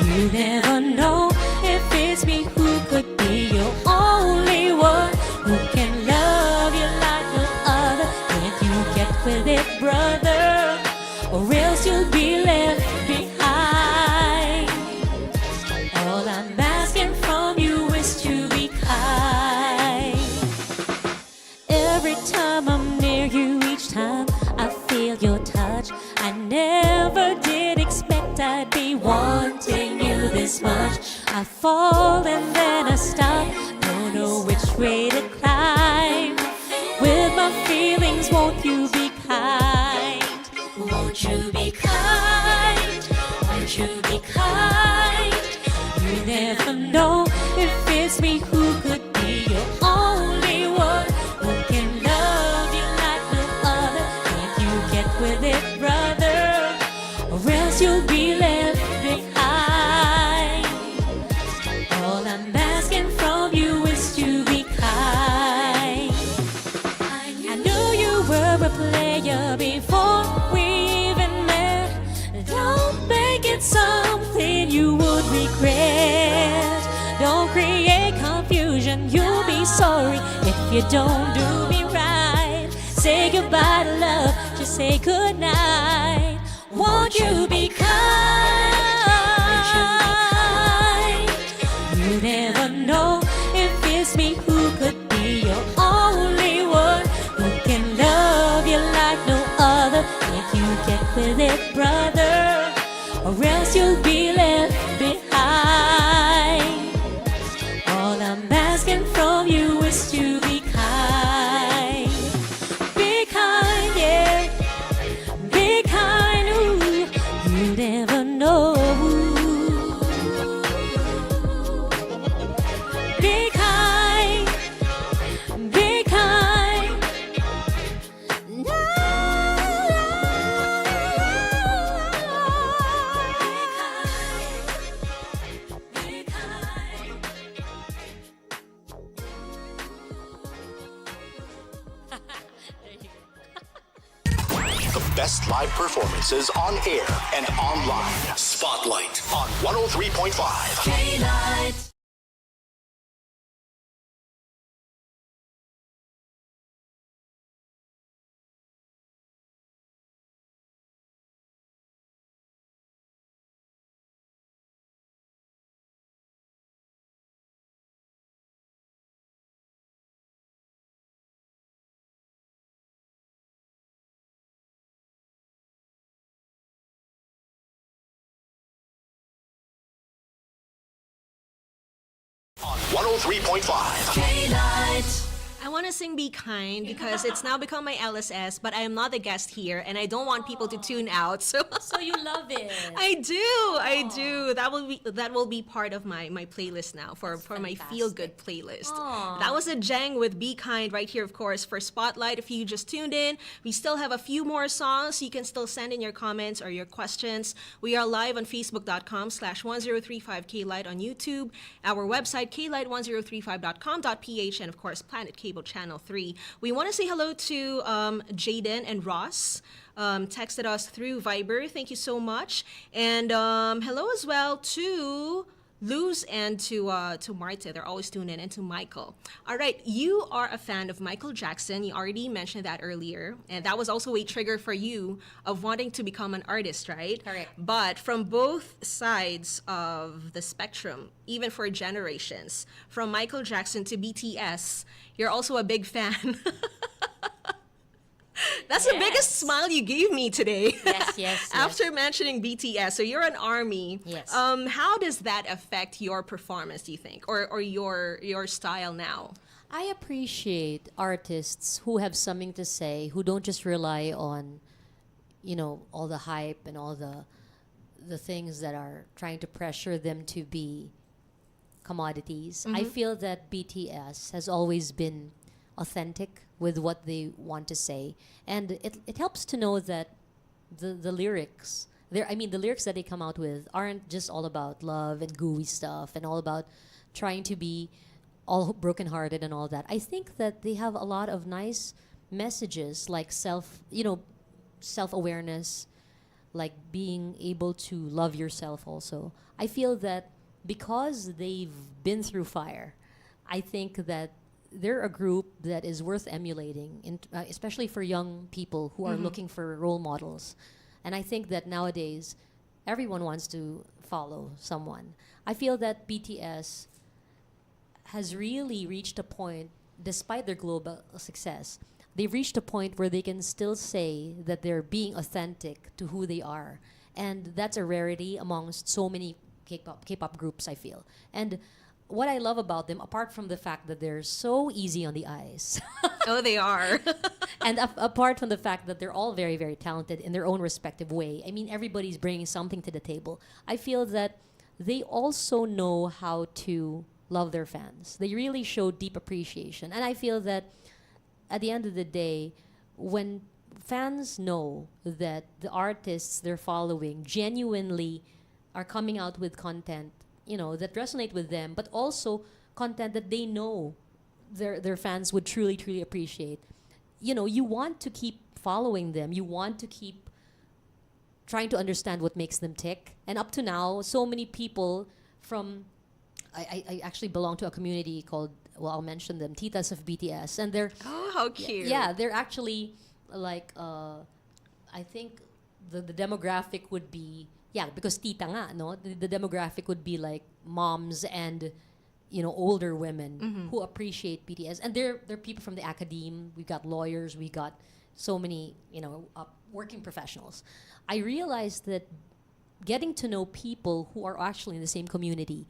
You never know if it's me who could be your only one, who can love you like no other. Can't you get with it, brother? Or else you'll be left behind. All I'm asking from you is to be kind. Every time I'm near you, each time I feel your touch. I never did expect I'd be wanting you this much. I fall and then I stop, don't know which way to climb. With my feelings, won't you be kind? Won't you be kind? Won't you be kind? You never know if it's me who could be your only one, who can love you like no other. Can't you get with it, brother? Or else you'll be left behind. All I'm asking from you is to be kind. I knew you were a player before we even met. Don't make it something you would regret. Don't create confusion, you'll be sorry if you don't do me right. Say goodbye to love, just say goodnight. Won't you be kind? You never know if it's me who could be your only one, who can love you like no other. If you get with it, brother, or else you'll be left behind. All I'm asking from you is to be kind. Be kind, yeah. Be kind, ooh. You never know. Be kind. Be kind. No. Be kind. The best live performances on air and online. Spotlight on 103.5. K-Light. On 103.5. K-Light. I want to sing Be Kind because it's now become my LSS, but I am not a guest here and I don't want people to tune out. So So you love it. I do. That will be part of my playlist now for my feel good playlist. That was ADJENG with Be Kind right here, of course, for Spotlight. If you just tuned in, we still have a few more songs. You can still send in your comments or your questions. We are live on Facebook.com/1035KLight, on YouTube, our website klight1035.com.ph, and of course Planet Cable Channel 3. We want to say hello to Jaden and Ross. Texted us through Viber. Thank you so much. And hello as well to Luz and to Marta. They're always tuning in, and to Michael. All right, you are a fan of Michael Jackson. You already mentioned that earlier, and that was also a trigger for you of wanting to become an artist, right? Correct. But from both sides of the spectrum, even for generations, from Michael Jackson to BTS, you're also a big fan. That's the biggest smile you gave me today. Yes. After mentioning BTS, so you're an ARMY. Yes. How does that affect your performance, do you think, or your style now? I appreciate artists who have something to say, who don't just rely on, all the hype and all the things that are trying to pressure them to be commodities. I feel that BTS has always been authentic with what they want to say, and it helps to know that the lyrics the lyrics that they come out with aren't just all about love and gooey stuff and all about trying to be all brokenhearted and all that. I think that they have a lot of nice messages like self-awareness, like being able to love yourself also. I feel that because they've been through fire, I think that they're a group that is worth emulating, especially for young people who are looking for role models. And I think that nowadays, everyone wants to follow someone. I feel that BTS has really reached a point, despite their global success, they've reached a point where they can still say that they're being authentic to who they are. And that's a rarity amongst so many K-pop groups, I feel. And what I love about them, apart from the fact that they're so easy on the eyes, Oh, they are. and apart from the fact that they're all very, very talented in their own respective way, I mean, everybody's bringing something to the table. I feel that they also know how to love their fans. They really show deep appreciation. And I feel that at the end of the day, when fans know that the artists they're following genuinely are coming out with content, that resonate with them, but also content that they know their fans would truly, truly appreciate. You want to keep following them. You want to keep trying to understand what makes them tick. And up to now, so many people from I actually belong to a community called, well, I'll mention them, Titas of BTS, and they're Oh, how cute. yeah, they're actually like I think the demographic would be, yeah, because tita nga, no, the demographic would be like moms and older women who appreciate BTS, and they're people from the academe. We got lawyers, we got so many working professionals. I realized that getting to know people who are actually in the same community,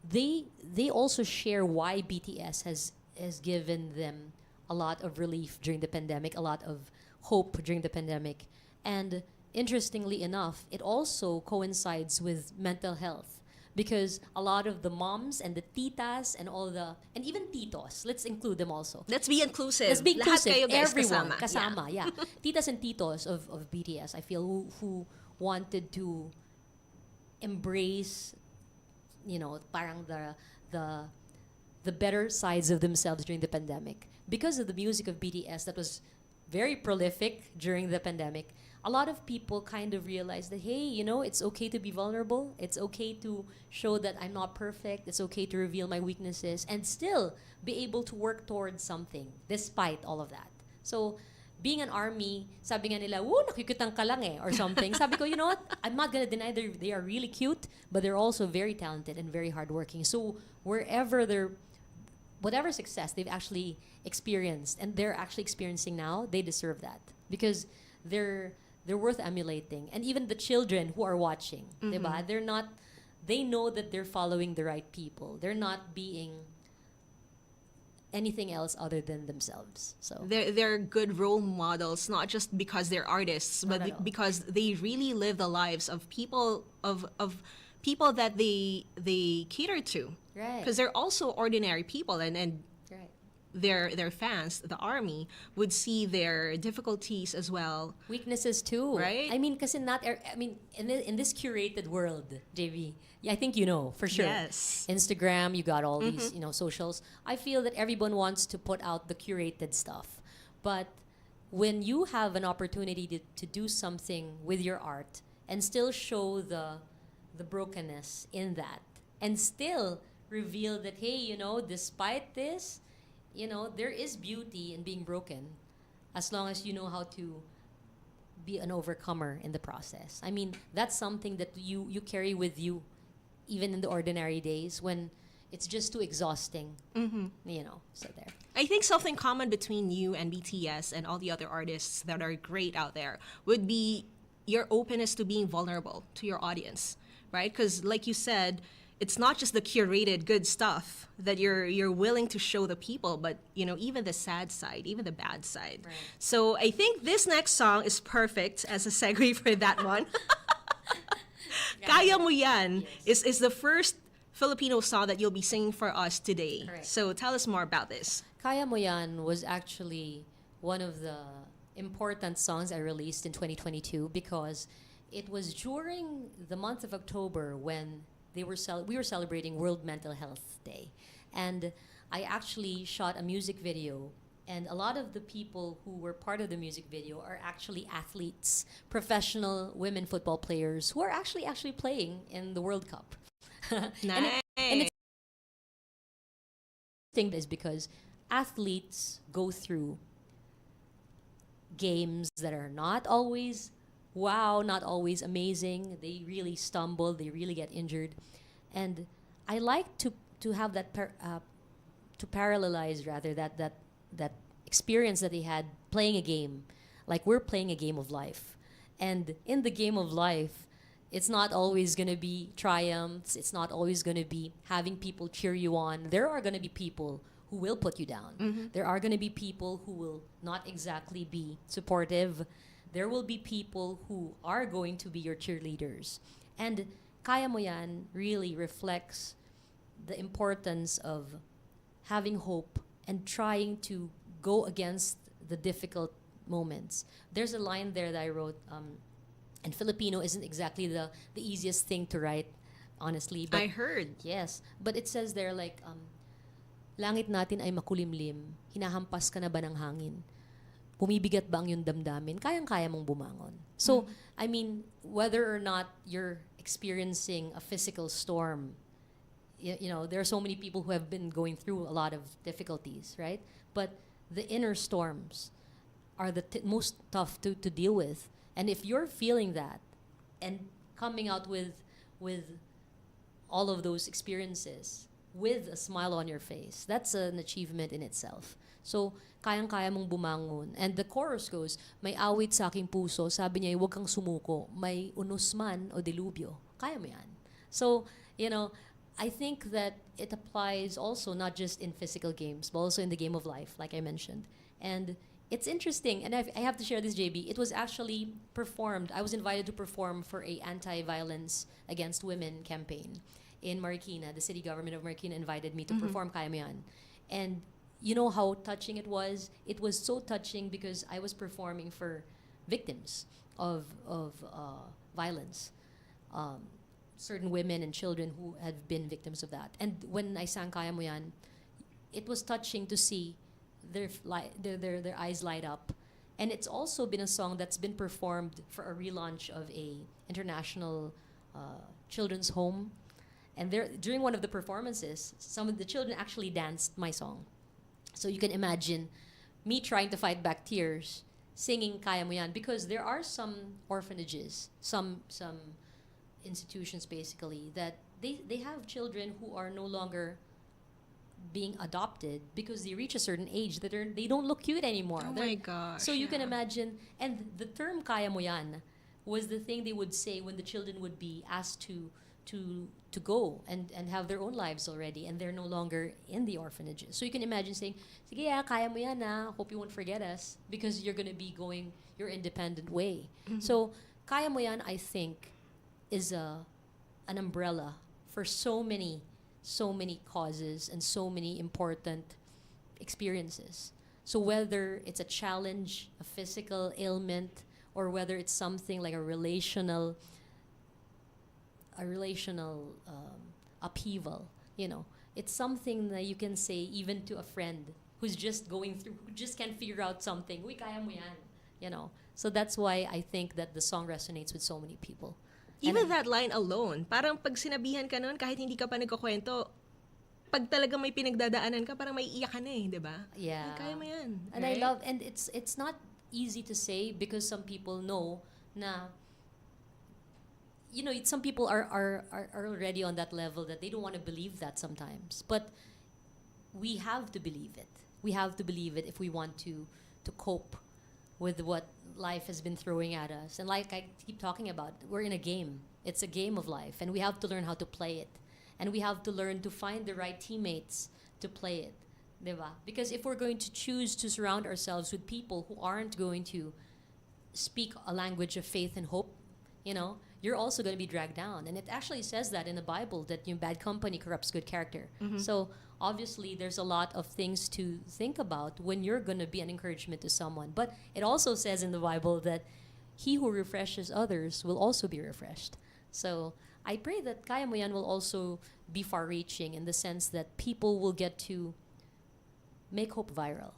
they also share why BTS has given them a lot of relief during the pandemic, a lot of hope during the pandemic. And interestingly enough, it also coincides with mental health, because a lot of the moms and the titas and and even titos, let's include them also. Let's be inclusive. Let's be inclusive. Lahat kayo, guys, Everyone, kasama. kasama, yeah. Titas and titos of BTS, I feel, who wanted to embrace, parang the better sides of themselves during the pandemic. Because of the music of BTS that was very prolific during the pandemic, a lot of people kind of realized that, hey, it's okay to be vulnerable. It's okay to show that I'm not perfect. It's okay to reveal my weaknesses and still be able to work towards something despite all of that. So, being an ARMY, sabi nga nila, woo, nakikitang ka lang eh, or something. Sabi ko, you know what? I'm not gonna deny they are really cute, but they're also very talented and very hardworking. So, whatever success they've actually experienced and they're actually experiencing now, they deserve that, because they're worth emulating. And even the children who are watching, diba? They know that they're following the right people. They're not being anything else other than themselves. So They're good role models, not just because they're artists, Not at all. but because they really live the lives of people of people that they cater to. Right. Because they're also ordinary people, and right. their fans, the ARMY, would see their difficulties as well. Weaknesses too, Right? I mean, kasi in this curated world, JV, yeah, I think for sure. Yes. Instagram, you got all these, socials. I feel that everyone wants to put out the curated stuff, but when you have an opportunity to do something with your art and still show the brokenness in that, and still reveal that, hey, despite this, there is beauty in being broken, as long as you know how to be an overcomer in the process. I mean, that's something that you carry with you, even in the ordinary days when it's just too exhausting. So there. I think something common between you and BTS and all the other artists that are great out there would be your openness to being vulnerable to your audience, right? Because like you said, it's not just the curated good stuff that you're willing to show the people, but even the sad side, even the bad side. Right. So I think this next song is perfect as a segue for that one. Kaya Mo Yan is the first Filipino song that you'll be singing for us today. Correct. So tell us more about this. Kaya Mo Yan was actually one of the important songs I released in 2022 because it was during the month of October when we were celebrating World Mental Health Day. And I actually shot a music video, and a lot of the people who were part of the music video are actually athletes, professional women football players who are actually playing in the World Cup. Nice. And it's thing is because athletes go through games that are not always wow, not always amazing. They really stumble, they really get injured. And I like to have that to parallelize rather that experience that they had playing a game. Like we're playing a game of life. And in the game of life, it's not always going to be triumphs. It's not always going to be having people cheer you on. There are going to be people who will put you down. There are going to be people who will not exactly be supportive. There will be people who are going to be your cheerleaders. And Kaya Mo Yan really reflects the importance of having hope and trying to go against the difficult moments. There's a line there that I wrote, and Filipino isn't exactly the easiest thing to write, honestly. But I heard. yes, but it says there like, langit natin ay makulimlim, hinahampas ka na ba ng hangin? Bumibigat ba ang iyong damdamin? Kayang-kaya mong bumangon. So, I mean, whether or not you're experiencing a physical storm, there are so many people who have been going through a lot of difficulties, right? But the inner storms are the most tough to deal with. And if you're feeling that and coming out with all of those experiences with a smile on your face, that's an achievement in itself. So, kayang-kaya mong bumangon. And the chorus goes, may awit sa aking puso, sabi niya, huwag kang sumuko, may unos man o dilubyo, kaya mo yan. So, I think that it applies also not just in physical games, but also in the game of life, like I mentioned. And it's interesting, and I have to share this, JB. It was actually performed. I was invited to perform for a anti-violence against women campaign in Marikina. The city government of Marikina invited me to perform Kaya Mo Yan. And you know how touching it was? It was so touching because I was performing for victims of violence. Certain women and children who had been victims of that. And when I sang Kaya Mo Yan, it was touching to see their eyes light up. And it's also been a song that's been performed for a relaunch of a international children's home. And during one of the performances, some of the children actually danced my song. So you can imagine me trying to fight back tears, singing Kaya Mo Yan, because there are some orphanages, some institutions basically, that they have children who are no longer being adopted because they reach a certain age that they don't look cute anymore. Oh my gosh. So you can imagine, and the term Kaya Mo Yan was the thing they would say when the children would be asked to go and have their own lives already, and they're no longer in the orphanages. So you can imagine saying, sige, kaya mo yan na, hope you won't forget us, because you're going to be going your independent way. So Kaya Mo Yan, I think, is an umbrella for so many causes and so many important experiences. So whether it's a challenge, a physical ailment, or whether it's something like a relational upheaval, it's something that you can say even to a friend who's just going through, who just can't figure out something. Uy, kaya mo yan, So that's why I think that the song resonates with so many people. Even that line alone, parang pag sinabihan ka nun, kahit hindi ka pa nagkukwento, pag talagang may pinagdadaanan ka, parang may iyak ka na di ba? Yeah. Ay, kaya mo yan. And right? I love, and it's not easy to say because some people know na, some people are already on that level that they don't want to believe that sometimes. But we have to believe it. We have to believe it if we want to cope with what life has been throwing at us. And like I keep talking about, we're in a game. It's a game of life, and we have to learn how to play it. And we have to learn to find the right teammates to play it. Diba? Because if we're going to choose to surround ourselves with people who aren't going to speak a language of faith and hope, you're also going to be dragged down. And it actually says that in the Bible, that bad company corrupts good character. So obviously there's a lot of things to think about when you're going to be an encouragement to someone. But it also says in the Bible that he who refreshes others will also be refreshed. So I pray that Kaya Mo Yan will also be far-reaching in the sense that people will get to make hope viral.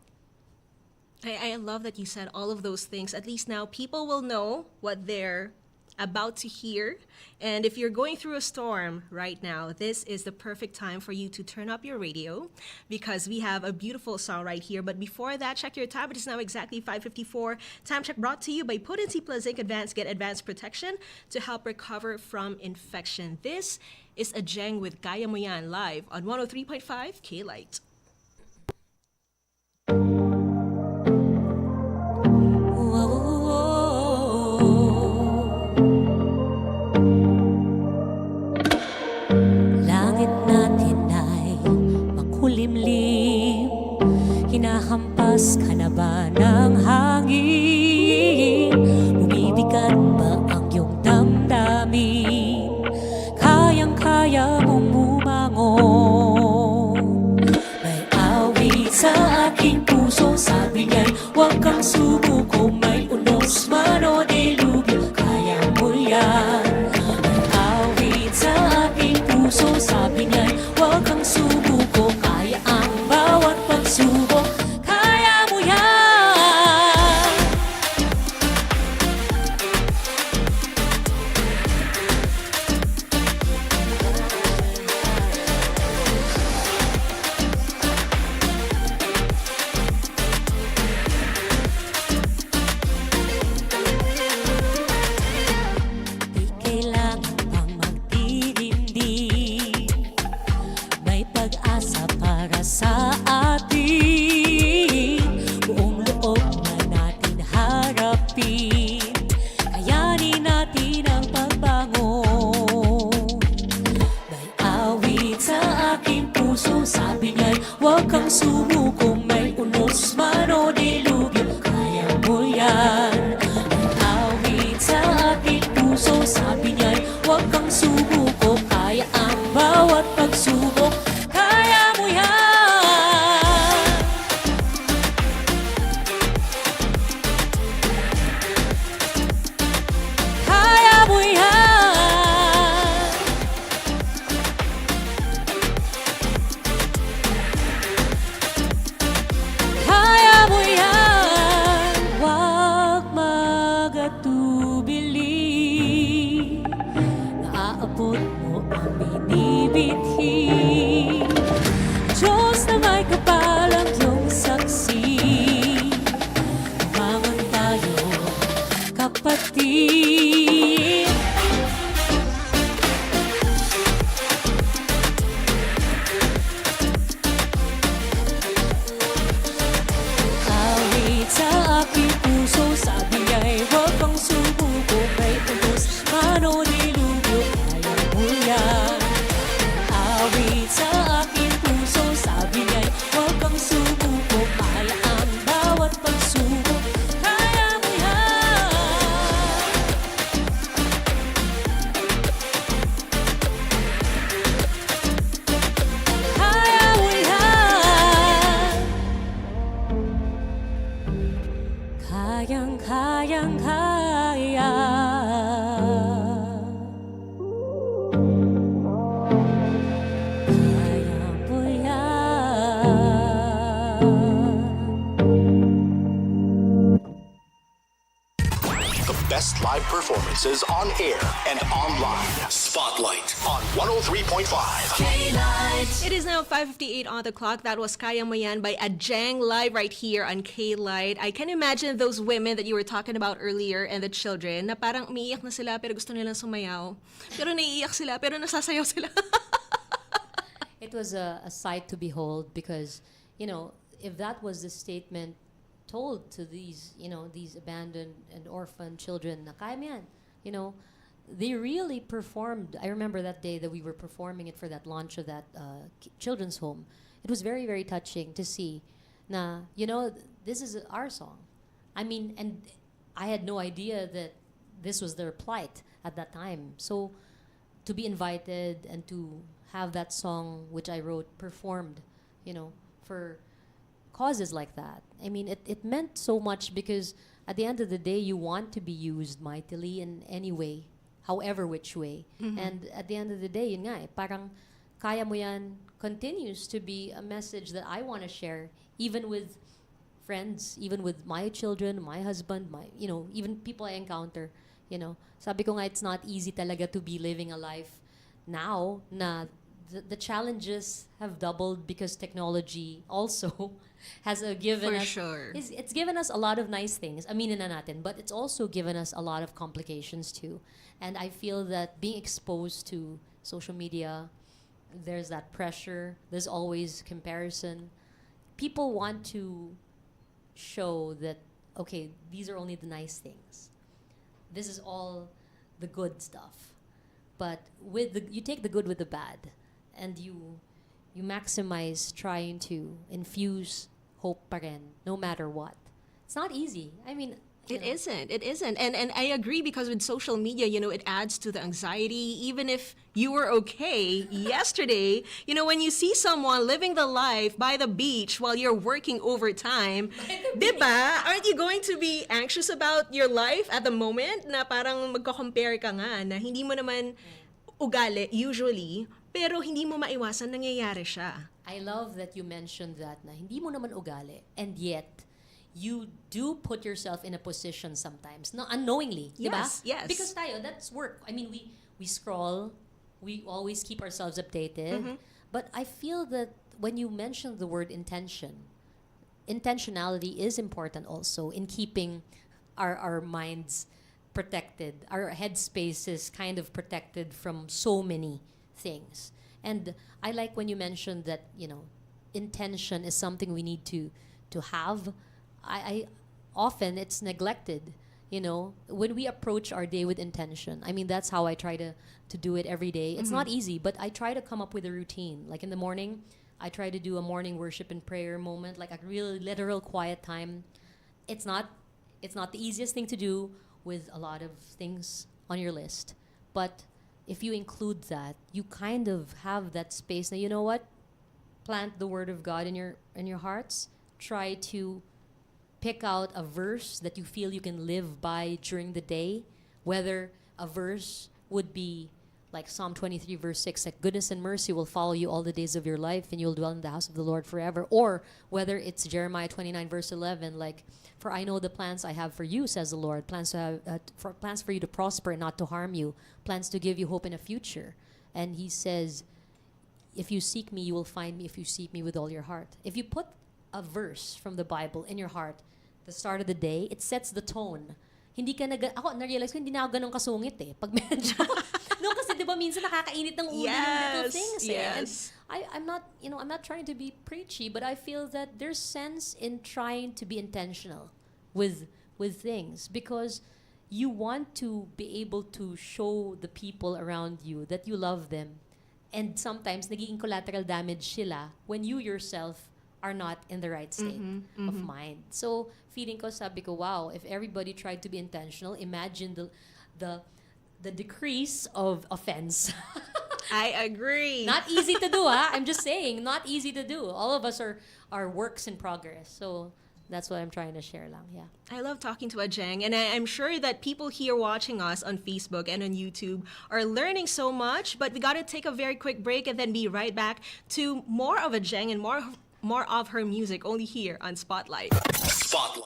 I love that you said all of those things. At least now people will know what they're about to hear. And if you're going through a storm right now, this is the perfect time for you to turn up your radio because we have a beautiful song right here. But before that, check your time. It is now exactly 5:54. Time check brought to you by Potency Plus Zinc Advanced. Get advanced protection to help recover from infection. This is ADJENG with Kaya Mo Yan live on 103.5 K-Light. Langit natin ay makulimlim, hinahampas ka na ba ng hangin? Bumibigat ba ang iyong damdamin? Kayang-kaya mong bumangon. May awit sa aking puso, sabi niya'y huwag kang subuko. May unos man o dilubyo, kaya mo yan. Sa aking puso, sabi niya'y huwag kang subuko. Kaya ang bawat pagsubok, kaya mo yan. Di kailangan pang magdilimdim, may pag-asa para sa atin. Buong loob na natin harapin, kayanin natin ang pagbangon. May awit sa aking puso, sabi niya'y huwag kang sumuko. May unos man o dilubyo, kaya mo yan. May awit sa aking puso, sabi niya'y huwag kang subuko. Kaya ang bawat pagsubok, kaya mo yan. Kaya mo yan. Kaya mo yan. Huwag magatubili, naaabot mo ang binibithi. Diyos na may kapalang iyong saksi, tumangon tayo, kapatid. Awit sa aking puso, sabi niya'y huwag kang subuko. May unos man o dilubyo, kaya mo yan. Awit sa aking puso, sabi niya'y huwag kang subuko. Kaya ang bawat pagsubok, kaya mo yan. Kaya mo yan. Kayang-kayang kaya. Kaya mo yan. The best live performances on air and online. Spotlight on 103.5. K-Light. It is now 5:58 on the clock. That was Kaya Mo Yan by ADJENG live right here on K-Light. I can imagine those women that you were talking about earlier and the children na parang umiiyak na sila pero gusto nilang sumayaw. Pero naiiyak sila pero nasasayaw sila. It was a sight to behold because, if that was the statement told to these abandoned and orphaned children, na kaya mo yan, they really performed. I remember that day that we were performing it for that launch of that children's home. It was very, very touching to see. Na, this is our song. I mean, and I had no idea that this was their plight at that time. So to be invited and to have that song which I wrote performed, for causes like that. I mean, it meant so much because at the end of the day, you want to be used mightily in any way, however which way. And at the end of the day, yun nga parang kaya mo yan continues to be a message that I want to share, even with friends, even with my children, my husband, even people I encounter. Sabi ko nga, it's not easy talaga to be living a life now na the challenges have doubled because technology also has given For us sure. it's given us a lot of nice things. Aminin na natin, but it's also given us a lot of complications too. And I feel that being exposed to social media, there's that pressure, there's always comparison. People want to show that, okay, these are only the nice things. This is all the good stuff. But you take the good with the bad, and you maximize trying to infuse hope pa rin, no matter what. It's not easy. I mean, It isn't. It isn't. And I agree because with social media, it adds to the anxiety. Even if you were okay yesterday, when you see someone living the life by the beach while you're working overtime, diba? Aren't you going to be anxious about your life at the moment? Na parang magko-compare ka nga na hindi mo naman ugali usually, pero hindi mo maiwasan nangyayari siya. I love that you mentioned that na hindi mo naman ugali, and yet you do put yourself in a position sometimes, no, unknowingly, diba? Yes. Because tayo, that's work. I mean, we scroll, we always keep ourselves updated. But I feel that when you mention the word intentionality is important also in keeping our minds protected. Our headspace is kind of protected from so many things. And I like when you mentioned that, intention is something we need to have. I often it's neglected, when we approach our day with intention. I mean, that's how I try to do it every day. It's not easy, but I try to come up with a routine. Like in the morning, I try to do a morning worship and prayer moment, like a real literal quiet time. It's not the easiest thing to do with a lot of things on your list, but if you include that, you kind of have that space. Now, you know what? Plant the word of God in your hearts. Try to pick out a verse that you feel you can live by during the day, whether a verse would be like Psalm 23 verse 6, like goodness and mercy will follow you all the days of your life and you'll dwell in the house of the Lord forever, or whether it's Jeremiah 29 verse 11, like for I know the plans I have for you, says the Lord, plans for you to prosper and not to harm you, plans to give you hope in a future. And he says, if you seek me, you will find me if you seek me with all your heart. If you put a verse from the Bible in your heart, the start of the day, it sets the tone. Hindi ka ako na-realize ko hindi na ako ganun kasungit pag medyo no, kasi 'di ba minsan nakakainit ng ulo yung little things Yes. And I'm not trying to be preachy, but I feel that there's sense in trying to be intentional with things, because you want to be able to show the people around you that you love them, and sometimes nagiging collateral damage sila when you yourself are not in the right state of mind. So, feeling ko, sabi ko, wow, if everybody tried to be intentional, imagine the decrease of offense. I agree. Not easy to do, ha? I'm just saying, not easy to do. All of us are works in progress. So, that's what I'm trying to share lang, yeah. I love talking to ADJENG, and I'm sure that people here watching us on Facebook and on YouTube are learning so much, but we got to take a very quick break and then be right back to more of ADJENG and more of her music only here on Spotlight. Spotlight.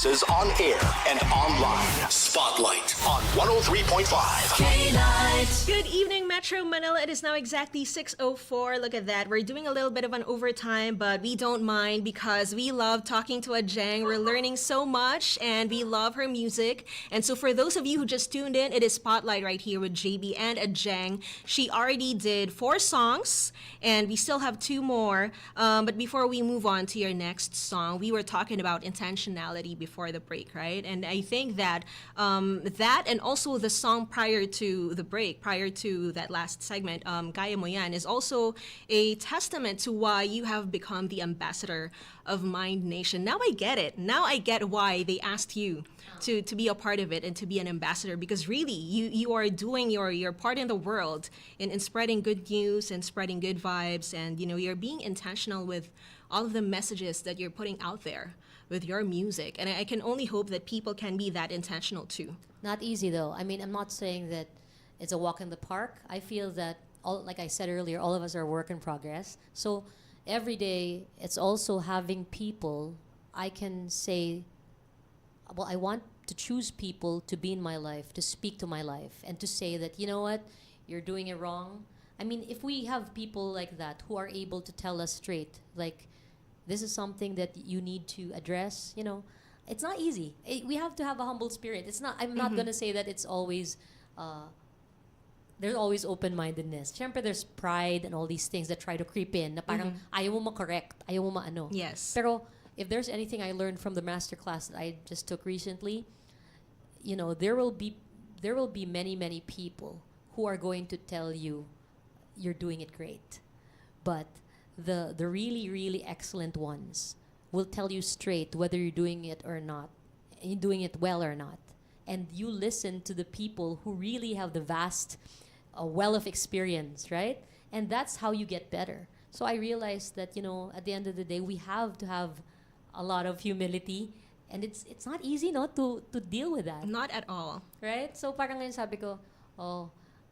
successes on air and online. Spotlight on 103.5. K-Light. Good evening, Metro Manila. It is now exactly 6:04. Look at that. We're doing a little bit of an overtime, but we don't mind because we love talking to ADJENG. We're learning so much, and we love her music. And so for those of you who just tuned in, it is Spotlight right here with JB and ADJENG. She already did 4 songs, and we still have 2 more. But before we move on to your next song, we were talking about intentionality before the break, right? And I think that that and also the song prior to the break, prior to that last segment, Kaya Mo Yan, is also a testament to why you have become the ambassador of Mind Nation. Now I get it. Now I get why they asked you to be a part of it and to be an ambassador, because really you are doing your part in the world in spreading good news and spreading good vibes, and you're being intentional with all of the messages that you're putting out there with your music. And I can only hope that people can be that intentional too. Not easy though. I mean, I'm not saying that it's a walk in the park. I feel that, like I said earlier, all of us are work in progress. So every day, it's also having people I can say, well, I want to choose people to be in my life, to speak to my life, and to say that, you know what, you're doing it wrong. I mean, if we have people like that who are able to tell us straight, like, this is something that you need to address, it's not easy. We have to have a humble spirit. It's not, I'm not gonna say that it's always, there's always open-mindedness. Siyempre, there's pride and all these things that try to creep in, na parang ayaw mo ma-correct, ayaw mo ma-ano. Yes. Pero if there's anything I learned from the masterclass that I just took recently, there will be many people who are going to tell you you're doing it great. But the really excellent ones will tell you straight whether you're doing it or not, and you're doing it well or not. And you listen to the people who really have the vast well of experience, right? And that's how you get better. So I realized that, at the end of the day, we have to have a lot of humility, and it's not easy, no, to deal with that. Not at all. Right? So parang ngayon sabi ko,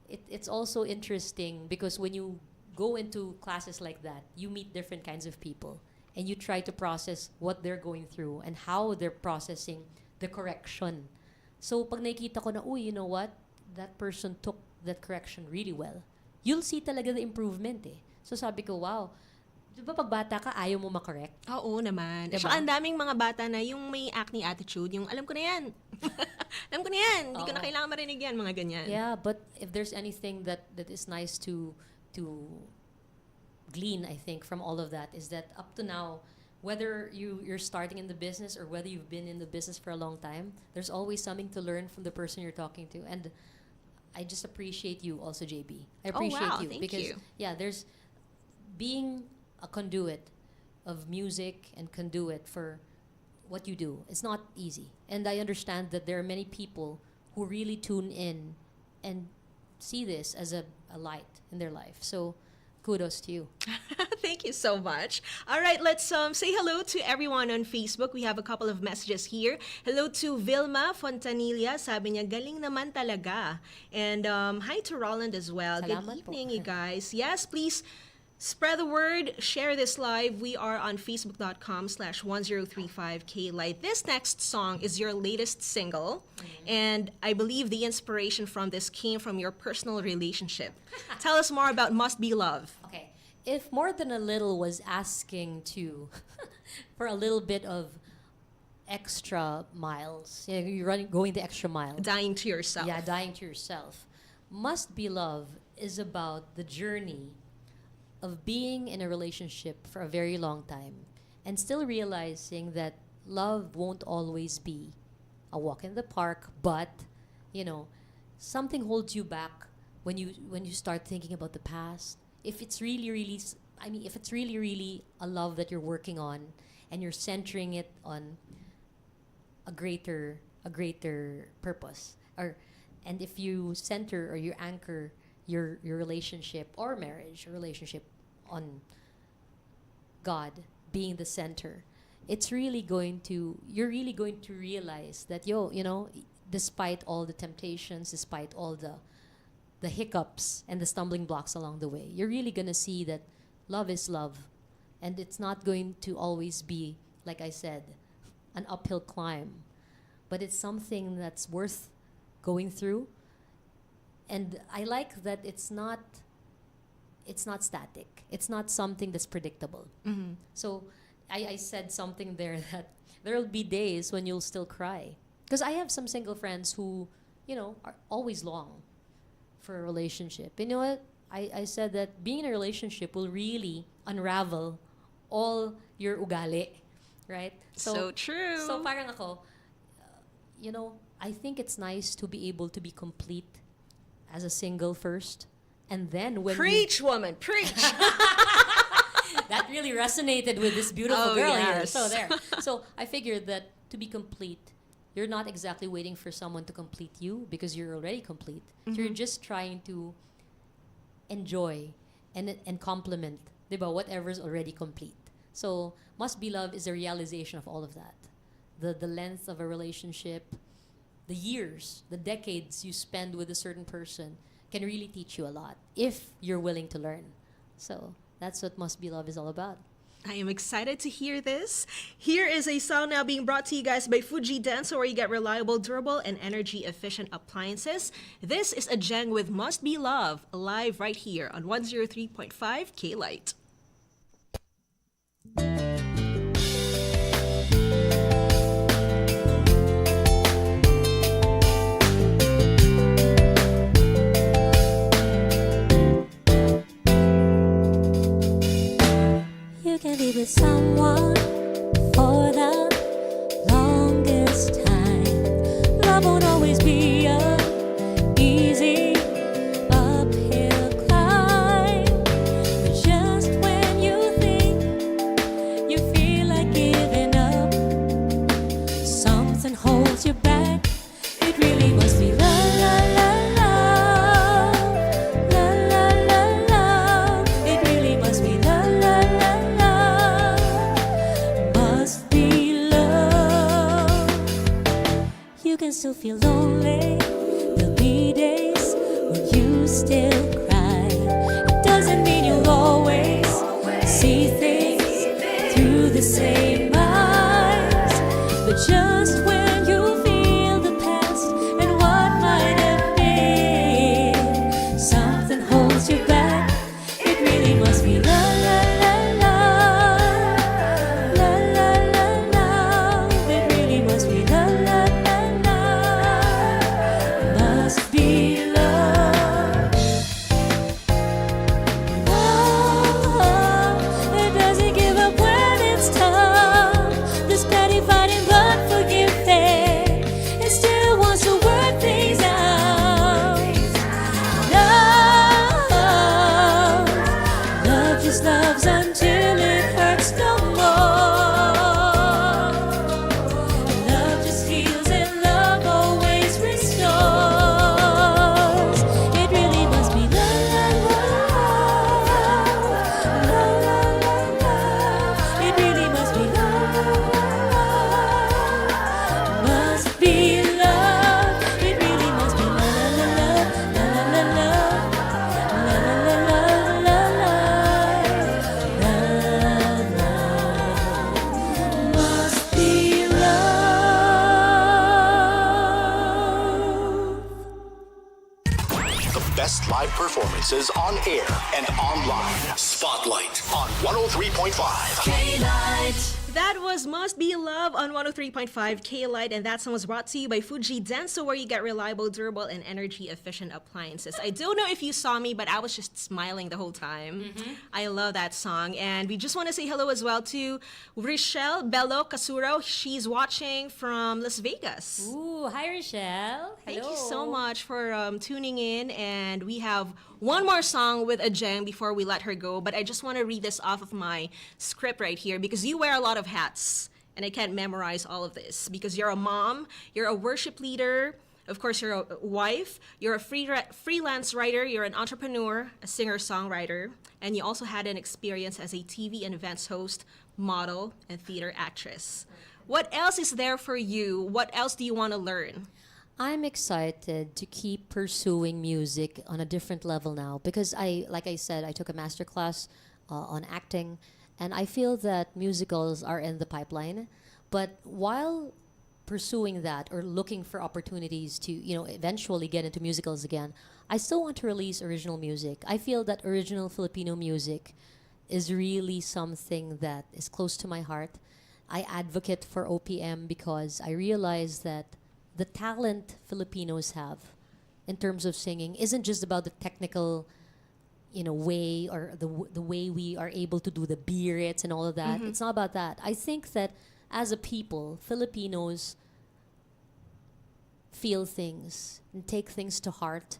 it's also interesting because when you go into classes like that, you meet different kinds of people, and you try to process what they're going through and how they're processing the correction. So pag nakikita ko na, you know what? That person took that correction really well. You'll see talaga the improvement eh. So sabi ko, wow, di ba pag bata ka, ayaw mo makorek? Oo naman. Diba? Saka ang daming mga bata na yung may acne attitude, yung alam ko na yan. Alam ko na yan. Hindi ko na kailangan marinig yan, mga ganyan. Yeah, but if there's anything that is nice to glean, I think, from all of that, is that up to now, whether you're starting in the business or whether you've been in the business for a long time, there's always something to learn from the person you're talking to. And I just appreciate you also, JB. I appreciate wow, you thank because you. Yeah, there's being a conduit of music and conduit for what you do. It's not easy. And I understand that there are many people who really tune in and see this as a light in their life. So kudos to you. Thank you so much. All right, let's say hello to everyone on Facebook. We have a couple of messages here. Hello to Vilma Fontanilla. Sabi niya, galing naman talaga. And hi to Roland as well. Salamat Good evening, po. you guys. Yes, please spread the word. Share this live. We are on facebook.com/1035KLight. This next song is your latest single. And I believe the inspiration from this came from your personal relationship. Tell us more about Must Be Love. Okay. If More Than a Little was asking for a little bit of extra miles, you're going the extra mile. Dying to yourself. Yeah, dying to yourself. Must Be Love is about the journey of being in a relationship for a very long time and still realizing that love won't always be a walk in the park, but something holds you back when you start thinking about the past. If it's really a love that you're working on and you're centering it on a greater purpose, and if you center or you anchor your relationship or marriage or relationship on God being the center, you're really going to realize that despite all the temptations, despite all the hiccups and the stumbling blocks along the way, you're really gonna see that love is love, and it's not going to always be, like I said, an uphill climb, but it's something that's worth going through. And I like that it's not static. It's not something that's predictable. So I said something there that there'll be days when you'll still cry. Because I have some single friends who, are always long for a relationship. You know what? I said that being in a relationship will really unravel all your ugali, right? So true. So parang ako, I think it's nice to be able to be complete as a single first. And then when Preach, woman, preach. that really resonated with this beautiful Oh, girl here. yes. So there. So I figured that to be complete, you're not exactly waiting for someone to complete you because you're already complete. You're just trying to enjoy and complement, diba, whatever's already complete. So must be love is a realization of all of that. The length of a relationship, the years, the decades you spend with a certain person can really teach you a lot if you're willing to learn. So that's what Must Be Love is all about. I am excited to hear this. Here is a song now being brought to you guys by Fuji Denso, where you get reliable, durable, and energy-efficient appliances. This is ADJENG with Must Be Love, live right here on 103.5 K-Light. You can be with someone for the longest time. Love won't always be a easy uphill climb. But just when you think you feel like giving up, something holds you back. It really must be love, love, love, love, love, love, love, love. It really must be love, love, love, love. Must be love. You can still feel lonely. There'll be days when you still cry. It doesn't mean you'll always see things through the same eyes. But just when you feel the past and what might have been, something holds you back. It really must be love, love, love, love, love, love, love. It really must be love, love, love, love. Must be love. Love, it doesn't give up when it's tough. This petty fighting but forgiving, it still wants to work things out. Love, love just loves until it hurts no more. Love just heals and love always restores. It really must be love, love, love, love, love, love, love. It really must be love, love, love. Must be love. It really must be love, love, love, love, love, love, love, love, love, love, love. Must be love. The best live performances on air and online. Spotlight on 103.5. K-Light. That was Must Be Love on 103.5 K-Light, and that song was brought to you by Fuji Denso, where you get reliable, durable, and energy-efficient appliances. I don't know if you saw me, but I was just smiling the whole time. I love that song, and we just want to say hello as well to Rochelle Bello Casuro. She's watching from Las Vegas. Ooh, hi Rochelle. Thank you Hello. so much for tuning in, and we have one more song with ADJENG before we let her go, but I just want to read this off of my script right here because you wear a lot of hats, and I can't memorize all of this because you're a mom, you're a worship leader, of course you're a wife, you're a freelance writer, you're an entrepreneur, a singer-songwriter, and you also had an experience as a TV and events host, model, and theater actress. What else is there for you? What else do you want to learn? I'm excited to keep pursuing music on a different level now because like I said, I took a master class on acting, and I feel that musicals are in the pipeline. But while pursuing that or looking for opportunities to, eventually get into musicals again, I still want to release original music. I feel that original Filipino music is really something that is close to my heart. I advocate for OPM because I realize that the talent Filipinos have in terms of singing isn't just about the technical way, or the way we are able to do the beats and all of that. It's not about that. I think that as a people, Filipinos feel things and take things to heart,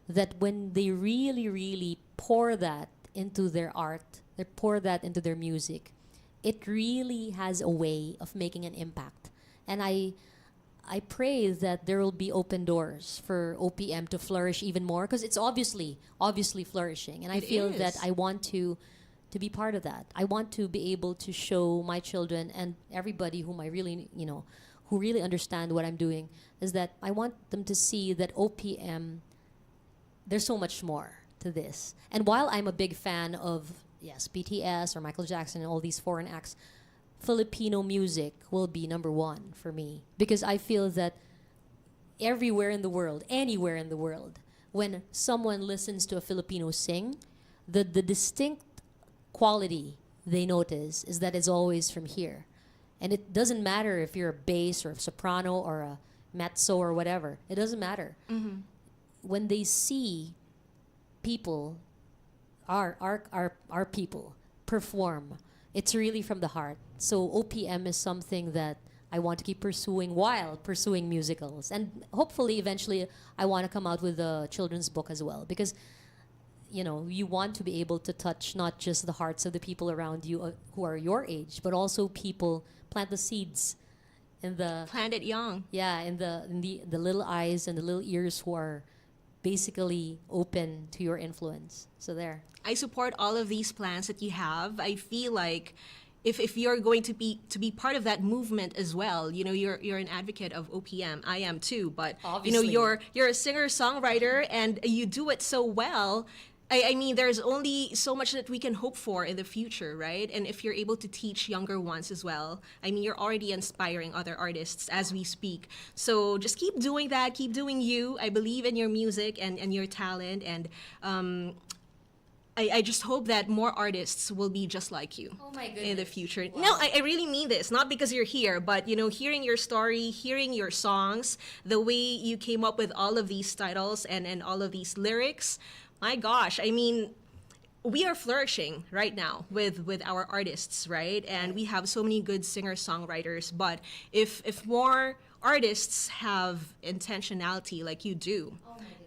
that when they really, really pour that into their art, they pour that into their music, it really has a way of making an impact. And I pray that there will be open doors for OPM to flourish even more, because it's obviously flourishing, and I feel that I want to be part of that. I want to be able to show my children and everybody whom I really, who really understand what I'm doing, is that I want them to see that OPM, there's so much more to this. And while I'm a big fan of, yes, BTS or Michael Jackson and all these foreign acts, Filipino music will be number one for me, because I feel that everywhere in the world, anywhere in the world, when someone listens to a Filipino sing, the distinct quality they notice is that it's always from here. And it doesn't matter if you're a bass or a soprano or a mezzo or whatever. It doesn't matter. When they see people, our people, perform, it's really from the heart. So OPM is something that I want to keep pursuing while pursuing musicals. And hopefully, eventually, I want to come out with a children's book as well. Because, you want to be able to touch not just the hearts of the people around you who are your age, but also people, plant the seeds in the... Plant it young. Yeah, in the little eyes and the little ears who are basically open to your influence. So there. I support all of these plans that you have. I feel like if you're going to be part of that movement as well, you're an advocate of OPM. I am too, but Obviously. you're a singer-songwriter and you do it so well. I mean, there's only so much that we can hope for in the future, right? And if you're able to teach younger ones as well, I mean, you're already inspiring other artists as we speak. So just keep doing that, keep doing you. I believe in your music and your talent, and I just hope that more artists will be just like you in the future. Wow. No, I really mean this, not because you're here, but hearing your story, hearing your songs, the way you came up with all of these titles and all of these lyrics. My gosh, I mean, we are flourishing right now with our artists, right? And we have so many good singer-songwriters, but if more artists have intentionality like you do,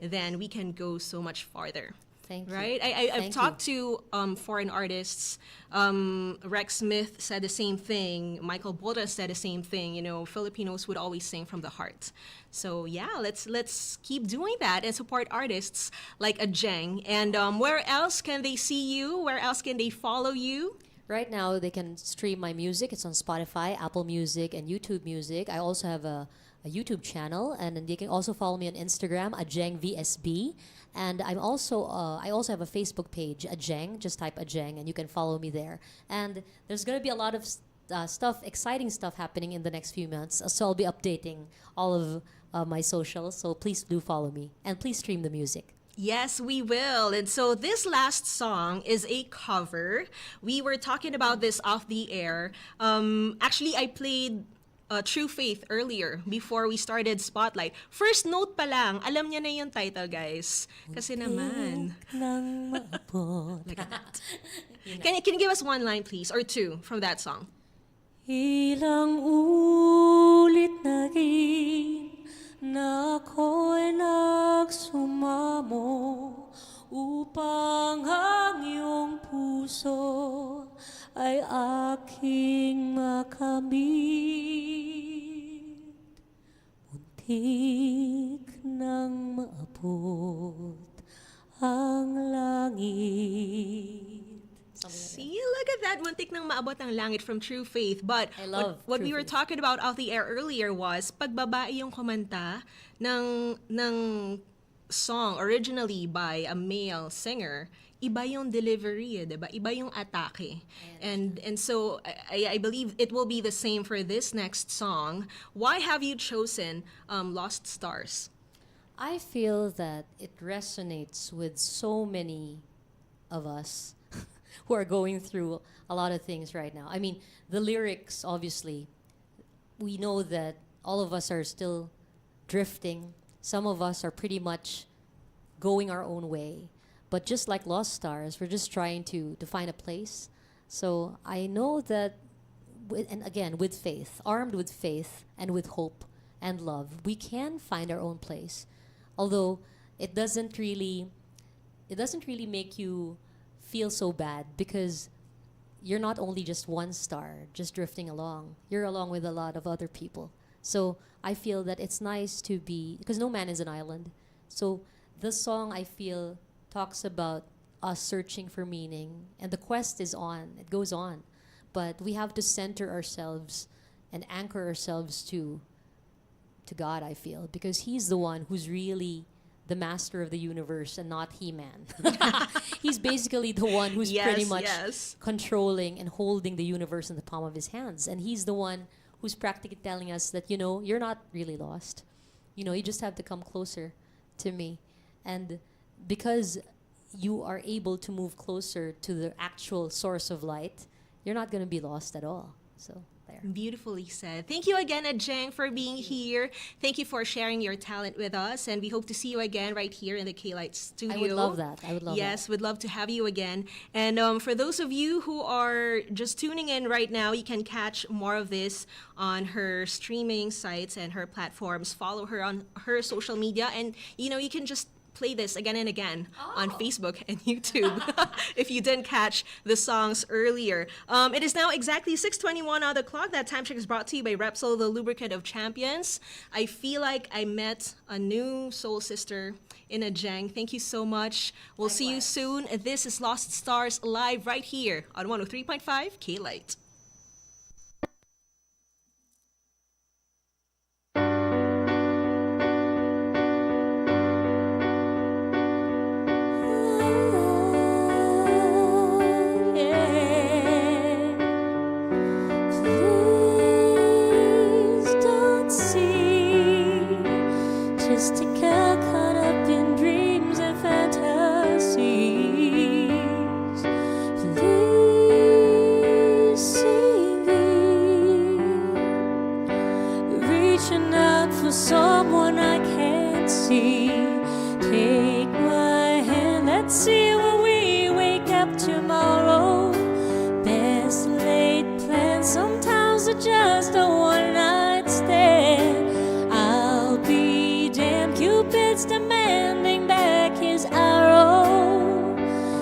then we can go so much farther. Thank you. Right? I've talked to foreign artists. Rex Smith said the same thing. Michael Bota said the same thing. Filipinos would always sing from the heart. So yeah, let's keep doing that and support artists like ADJENG. And where else can they see you? Where else can they follow you? Right now, they can stream my music. It's on Spotify, Apple Music, and YouTube Music. I also have a YouTube channel, and then they can also follow me on Instagram, ADJENG and I also have a Facebook page, ADJENG. Just type ADJENG, and you can follow me there. And there's going to be a lot of exciting stuff happening in the next few months. So I'll be updating all of my socials. So please do follow me, and please stream the music. Yes, we will. And so this last song is a cover. We were talking about this off the air. Actually, I played True Faith earlier before we started Spotlight. First note pa lang, alam niya na yung title, guys. Kasi naman. Look at that. Can you give us one line, please, or two from that song? Ilang ulit naging na ako'y nagsumamo upang ang iyong puso ay aking makamit. Muntik nang maabot ang langit. See, look at that. Muntik nang maabot ang langit from True Faith. But I love what True we were Faith. talking about off the air earlier was pag babae yung kumanta ng song originally by a male singer, iba yung delivery, diba? Iba yung atake. And so I believe it will be the same for this next song. Why have you chosen Lost Stars? I feel that it resonates with so many of us who are going through a lot of things right now. I mean, the lyrics, obviously, we know that all of us are still drifting. Some of us are pretty much going our own way. But just like Lost Stars, we're just trying to find a place. So I know that, and again, with faith, armed with faith and with hope and love, we can find our own place. Although it doesn't really make you feel so bad, because you're not only just one star just drifting along. You're along with a lot of other people. So I feel that it's nice to be, because no man is an island. So the song, I feel, talks about us searching for meaning, and the quest is on. It goes on. But we have to center ourselves and anchor ourselves to God, I feel, because he's the one who's really the master of the universe and not He-Man. He's basically the one who's pretty much controlling and holding the universe in the palm of his hands. And he's the one who's practically telling us that, you're not really lost. You just have to come closer to me. And because you are able to move closer to the actual source of light, you're not going to be lost at all. So there. Beautifully said. Thank you again, ADJENG, for being here. Thank you for sharing your talent with us, and we hope to see you again right here in the K-Light studio. I would love that. Yes, we'd love to have you again. And for those of you who are just tuning in right now, you can catch more of this on her streaming sites and her platforms. Follow her on her social media, and you can just play this again and again on Facebook and YouTube if you didn't catch the songs earlier. It is now exactly 6:21 on the clock. That time check is brought to you by Repsol, the lubricant of champions. I feel like I met a new soul sister in ADJENG. Thank you so much. We'll see you soon. This is Lost Stars live right here on 103.5 K-Light. Someone I can't see. Take my hand, let's see where we wake up tomorrow. Best laid plans, sometimes are just a one-night stand. I'll be damned, Cupid's demanding back his arrow.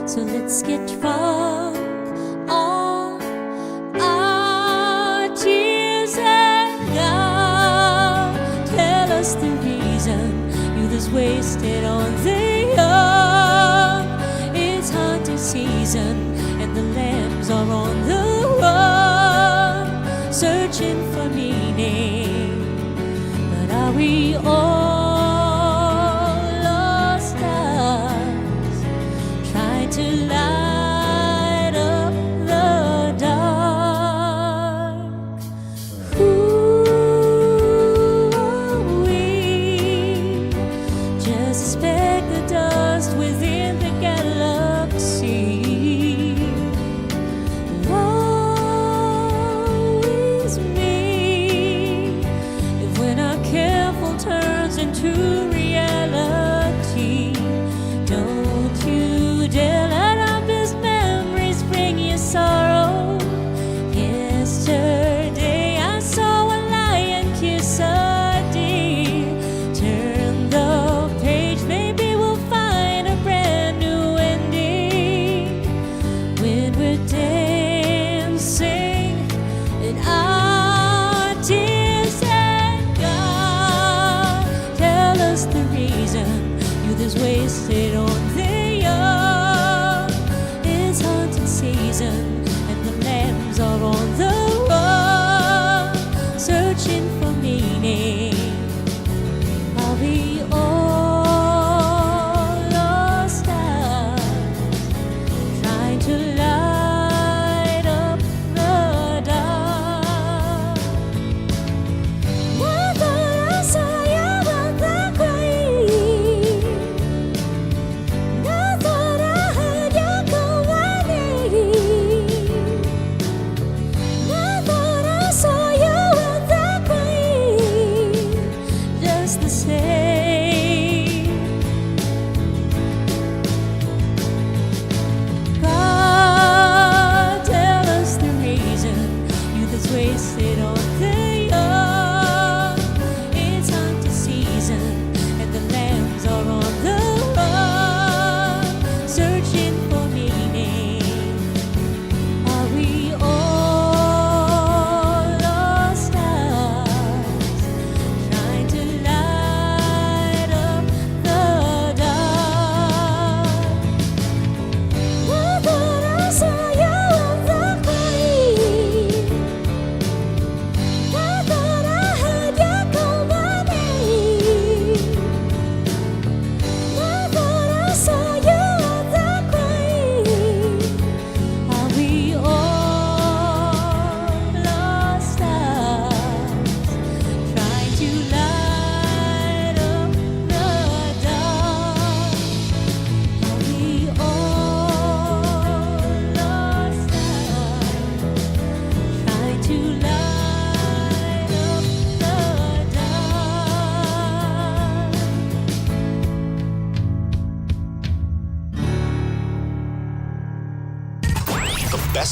So let's get drunk on our tears and God. Tell us the reason youth is wasted on the young. It's hunting season and the lambs are on the run, searching for meaning. But are we all lost stars, trying to light up the dark? Who are we? Just a speck of dust within the galaxy. Woe is me if we're not careful turns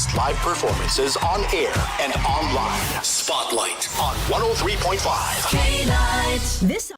best live performances on air and online. Spotlight on 103.5. K-Light. This